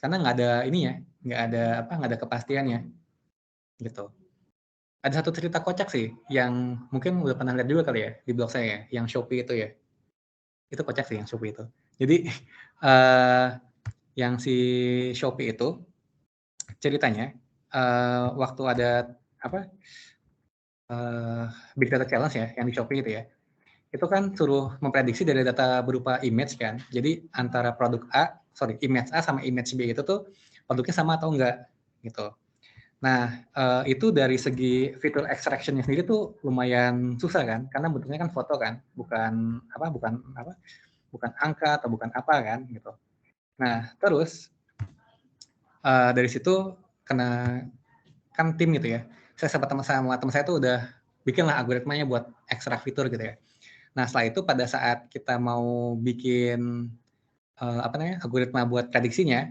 Karena nggak ada ininya, nggak ada kepastiannya gitu. Ada satu cerita kocak sih, yang mungkin udah pernah lihat juga kali ya di blog saya ya, yang Shopee itu ya. Itu kocak sih yang Shopee itu. Jadi yang si Shopee itu ceritanya waktu ada Big Data Challenge ya, yang di Shopee itu ya. Itu kan suruh memprediksi dari data berupa image kan. Jadi antara image A sama image B itu tuh produknya sama atau enggak gitu. Nah, itu dari segi fitur extraction-nya sendiri tuh lumayan susah kan, karena bentuknya kan foto kan, bukan angka atau bukan apa kan gitu. Nah, terus dari situ kena kan tim gitu ya. Saya sama teman saya tuh udah bikinlah algoritmanya buat ekstrak fitur gitu ya. Nah, setelah itu pada saat kita mau bikin algoritma buat prediksinya,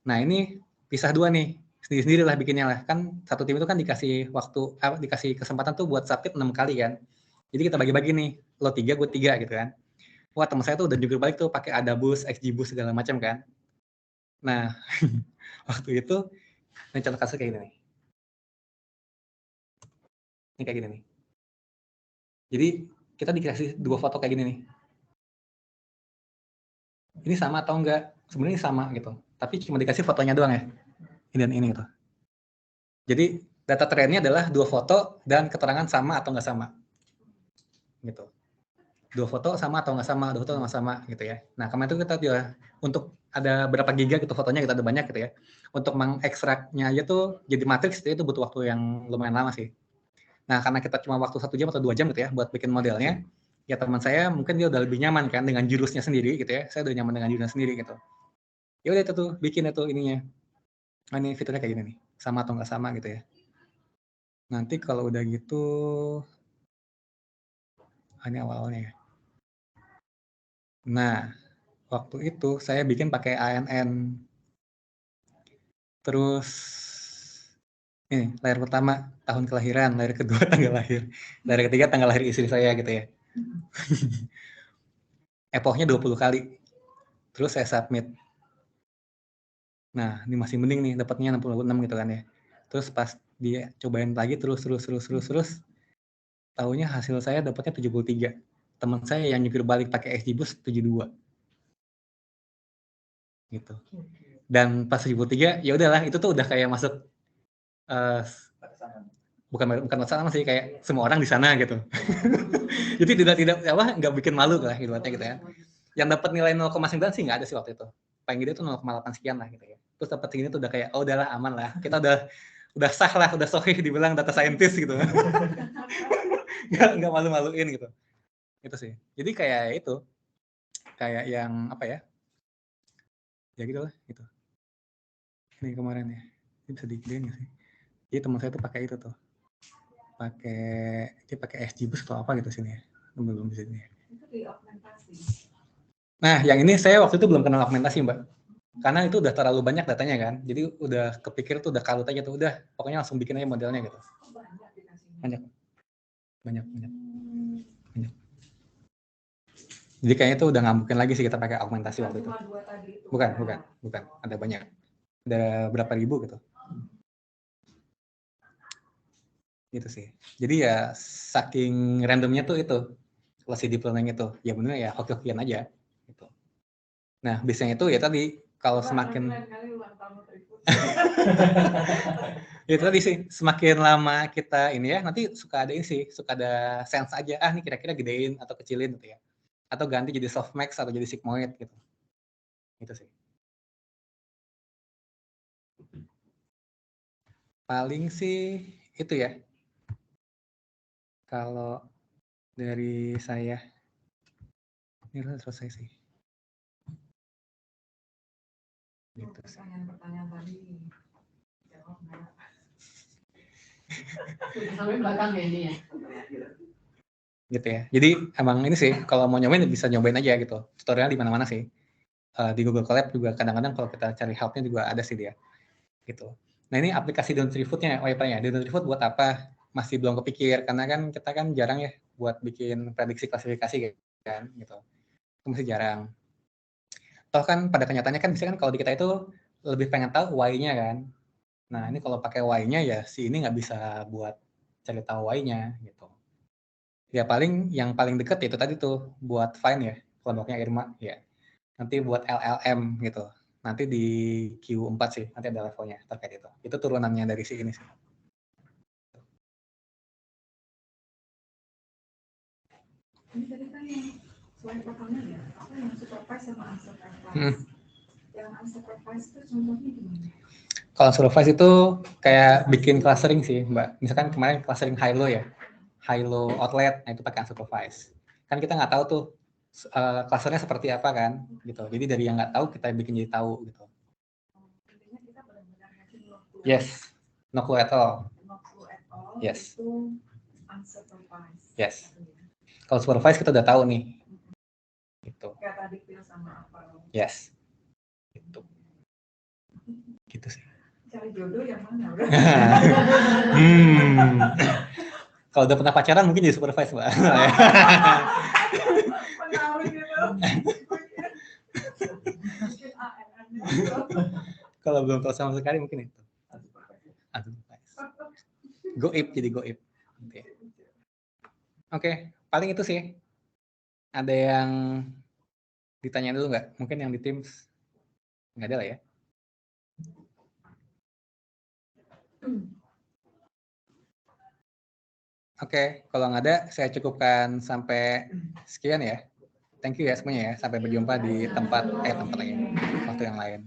nah ini pisah 2 nih, sendiri-sendiri lah bikinnya lah. Kan satu tim itu kan dikasih waktu, dikasih kesempatan tuh buat submit 6 kali kan. Jadi kita bagi-bagi nih, lo 3, gue 3 gitu kan. Wah, teman saya tuh udah jungkir balik tuh pakai Adabus, XGBoost segala macam kan. Nah, waktu itu ini contoh kasus kayak gini nih. Ini kayak gini nih. Jadi kita dikasih 2 foto kayak gini nih. Ini sama atau enggak? Sebenarnya sama gitu. Tapi cuma dikasih fotonya doang ya. Ini dan ini gitu. Jadi data trennya adalah 2 foto dan keterangan sama atau enggak sama. Gitu. 2 foto sama atau nggak sama, 2 foto nggak sama gitu ya. Nah kemarin itu kita juga untuk ada berapa giga gitu fotonya, kita ada banyak gitu ya. Untuk mengekstraknya aja tuh jadi matriks itu butuh waktu yang lumayan lama sih. Nah karena kita cuma waktu 1 jam atau 2 jam gitu ya buat bikin modelnya, ya teman saya mungkin dia udah lebih nyaman kan dengan jurusnya sendiri gitu ya. Saya udah nyaman dengan jurusnya sendiri gitu. Ya udah itu tuh bikin itu ininya. Nah, ini fiturnya kayak gini nih, sama atau nggak sama gitu ya. Nanti kalau udah gitu, ini awal-awalnya ya. Nah, waktu itu saya bikin pakai ANN. Terus ini layar pertama tahun kelahiran, layar kedua tanggal lahir, layar ketiga tanggal lahir istri saya gitu ya. Epochnya 20 kali. Terus saya submit. Nah, ini masih mending nih, dapatnya 66 gitu kan ya. Terus pas dia cobain lagi terus. Tahunya hasil saya dapatnya 73. Teman saya yang nyupir balik pakai XGBoost 72. Gitu. Dan pas 73 ya udahlah itu tuh udah kayak masuk bukan masalah sih, kayak semua orang di sana gitu. Jadi tidak apa nggak bikin malu lah gitu ya. Yang dapat nilai 0,9 sih nggak ada sih waktu itu. Paling gede tuh 0,8 sekian lah gitu ya. Terus dapat segini tuh udah kayak oh udahlah aman lah. Kita udah sah lah, udah sahih dibilang data scientist gitu. Nggak malu-maluin gitu. Itu sih. Jadi kayak itu. Kayak yang apa ya? Ya gitu lah gitu. Ini kemarin ya. Ini bisa digedein nggak sih? Jadi teman saya tuh pakai itu tuh. Dia pakai XGBoost atau apa gitu sini ya. Belum di sini. Itu di augmentasi. Nah, yang ini saya waktu itu belum kenal augmentasi, Mbak. Karena itu udah terlalu banyak datanya kan. Jadi udah kepikir tuh udah kalut aja tuh. Udah, pokoknya langsung bikin aja modelnya gitu. Banyak dikasihnya. Banyak. Jadi kayaknya tuh udah nggak mungkin lagi sih kita pakai augmentasi waktu itu. Cuma 2 tadi itu. Bukan. Ada banyak. Ada berapa ribu gitu. Gitu sih. Jadi ya saking randomnya tuh itu. Kalau si deep learning itu. Ya bener ya hoki-hokian aja. Gitu. Nah, biasanya itu ya tadi kalau semakin itu tadi sih semakin lama kita ini ya nanti suka ada sense aja nih kira-kira gedein atau kecilin gitu ya atau ganti jadi softmax atau jadi sigmoid gitu itu sih paling sih itu ya kalau dari saya ini udah selesai sih gitu sih. Pertanyaan tadi jawab nggak? Sampai belakang ya ini ya. Gitu ya. Jadi emang ini sih kalau mau nyobain bisa nyobain aja gitu. Tutorial di mana-mana sih. Di Google Colab juga kadang-kadang kalau kita cari help-nya juga ada sih dia. Gitu. Nah ini aplikasi Down Food-nya, Down Food buat apa? Masih belum kepikir karena kan kita kan jarang ya buat bikin prediksi klasifikasi kan gitu. Itu masih jarang. Toh kan pada kenyataannya kan misalkan kalau di kita itu lebih pengen tahu why-nya kan. Nah ini kalau pakai why-nya ya si ini nggak bisa buat cari tahu why-nya gitu. Ya yang paling deket itu tadi tuh buat find ya kelompoknya Irma ya. Nanti buat LLM gitu. Nanti di Q4 sih nanti ada levelnya terkait itu. Itu turunannya dari si ini sih. Ini tadi kan yang selain fotonya ya, apa yang supervise sama unsupervised? Yang unsupervised itu contohnya gimana? Kalau supervise itu kayak bikin clustering sih, Mbak. Misalkan kemarin clustering high-low ya. High-low outlet, nah itu pakai unsupervised. Kan kita nggak tahu tuh clusternya seperti apa kan, gitu. Jadi dari yang nggak tahu kita bikin jadi tahu gitu. Intinya kita benar-benar ngasih waktu. Yes, no clue at all. No clue at all. Yes. Itu unsupervised. Yes. Kalau supervise kita udah tahu nih. Gitu. Kayak tadi pil sama apa. Yes. Gitu sih. Cari jodoh yang mana? Kalau udah pernah pacaran mungkin jadi supervise, Mbak. Menarik gitu. Kalau belum tahu sama sekali mungkin itu. Unsupervised. Goib jadi goib. Oke, paling itu sih. Ada yang ditanya dulu nggak? Mungkin yang di Teams nggak ada lah ya. Oke, kalau nggak ada, saya cukupkan sampai sekian ya. Thank you ya semuanya ya. Sampai berjumpa di tempat lagi, waktu yang lain.